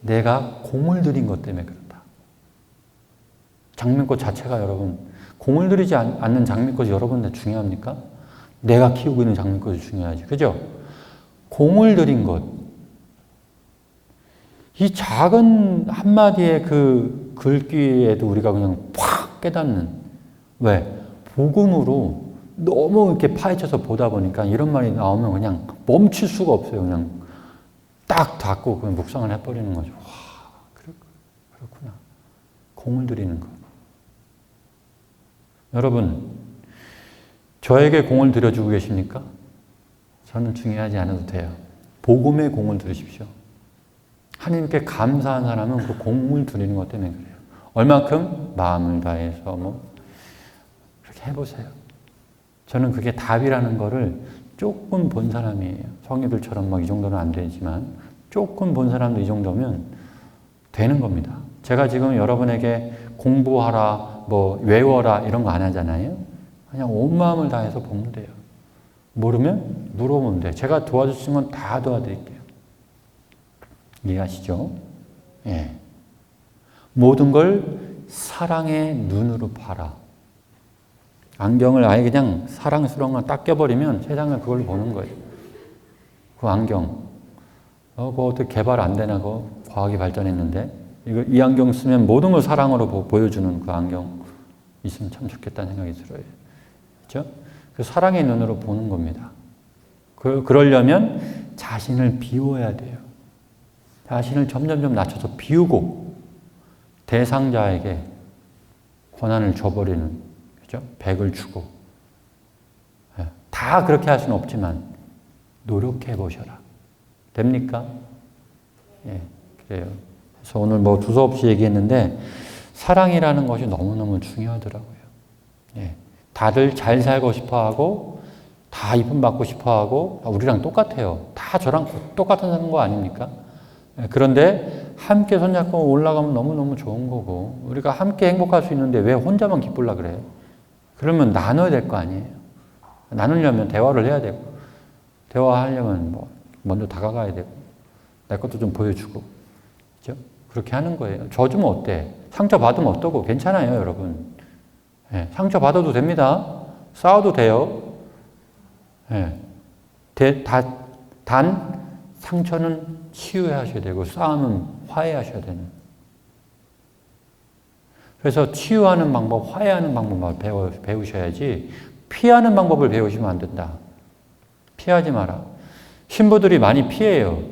내가 공을 들인 것 때문에 그렇다. 장미꽃 자체가 여러분, 공을 들이지 않는 장미꽃이 여러분한테 중요합니까? 내가 키우고 있는 장미꽃이 중요하지. 그죠? 공을 들인 것. 이 작은 한마디의 그 글귀에도 우리가 그냥 팍 깨닫는. 왜? 복음으로 너무 이렇게 파헤쳐서 보다 보니까 이런 말이 나오면 그냥 멈출 수가 없어요. 그냥 딱 닫고 그냥 묵상을 해버리는 거죠. 와, 그렇구나. 공을 들이는 것. 여러분, 저에게 공을 들여주고 계십니까? 저는 중요하지 않아도 돼요. 복음의 공을 들으십시오. 하나님께 감사한 사람은 그 공을 들이는 것 때문에 그래요. 얼만큼? 마음을 다해서 그렇게 해보세요. 저는 그게 답이라는 거를 조금 본 사람이에요. 성의들처럼 막 이 정도는 안 되지만 조금 본 사람도 이 정도면 되는 겁니다. 제가 지금 여러분에게 공부하라, 외워라 이런 거 안 하잖아요. 그냥 온 마음을 다해서 보면 돼요. 모르면 물어보면 돼요. 제가 도와줄 수 있는 건 다 도와드릴게요. 이해하시죠? 예. 모든 걸 사랑의 눈으로 봐라. 안경을 아예 그냥 사랑스러운 걸 딱 껴버리면 세상을 그걸로 보는 거예요. 그 안경. 그거 어떻게 개발 안 되나, 과학이 발전했는데. 이 안경 쓰면 모든 걸 사랑으로 보여주는 그 안경 있으면 참 좋겠다는 생각이 들어요. 그렇죠? 그 사랑의 눈으로 보는 겁니다. 그러려면 자신을 비워야 돼요. 자신을 점점점 낮춰서 비우고 대상자에게 권한을 줘버리는, 그죠? 백을 주고. 다 그렇게 할 수는 없지만 노력해 보셔라. 됩니까? 예, 그래요. 그래서 오늘 뭐 두서없이 얘기했는데 사랑이라는 것이 너무너무 중요하더라고요. 예, 다들 잘 살고 싶어 하고 다 이쁨 받고 싶어 하고 우리랑 똑같아요. 다 저랑 똑같은 거 아닙니까? 예, 그런데 함께 손잡고 올라가면 너무너무 좋은 거고 우리가 함께 행복할 수 있는데 왜 혼자만 기쁠라 그래요? 그러면 나눠야 될 거 아니에요. 나누려면 대화를 해야 되고 대화하려면 뭐 먼저 다가가야 되고 내 것도 좀 보여주고 그렇죠? 그렇게 하는 거예요. 져주면 어때? 상처 받으면 어떠고? 괜찮아요, 여러분. 예, 상처 받아도 됩니다. 싸워도 돼요. 예, 단 상처는 치유하셔야 되고 싸움은 화해하셔야 되는. 그래서 치유하는 방법, 화해하는 방법을 배우셔야지 피하는 방법을 배우시면 안 된다. 피하지 마라. 신부들이 많이 피해요.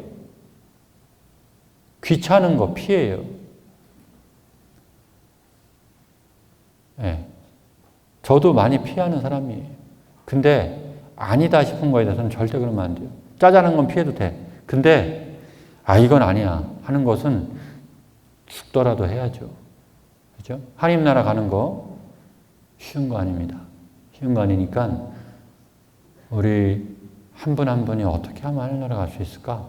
귀찮은 거 피해요. 네. 저도 많이 피하는 사람이에요. 근데 아니다 싶은 거에 대해서는 절대 그러면 안 돼요. 짜자는 건 피해도 돼. 근데 이건 아니야 하는 것은 죽더라도 해야죠. 그죠? 하나님 나라 가는 거 쉬운 거 아닙니다. 쉬운 거 아니니까 우리 한 분 한 분이 어떻게 하면 하나님 나라 갈 수 있을까?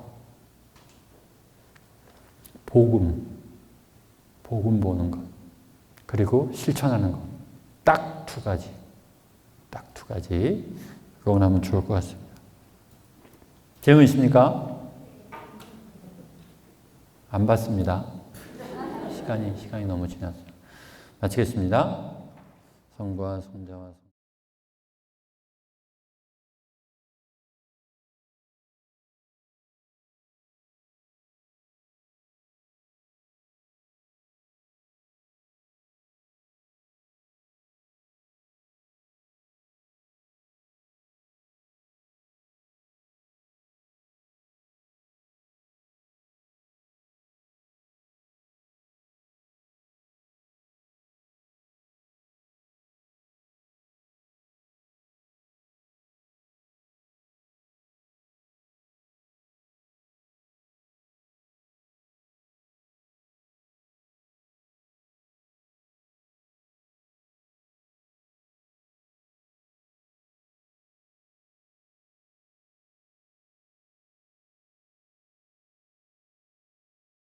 복음 보는 것 그리고 실천하는 것 딱 두 가지 그거 하면 좋을 것 같습니다. 질문 있습니까? 안 받습니다. 시간이 너무 지났어요. 마치겠습니다. 성부와 성자와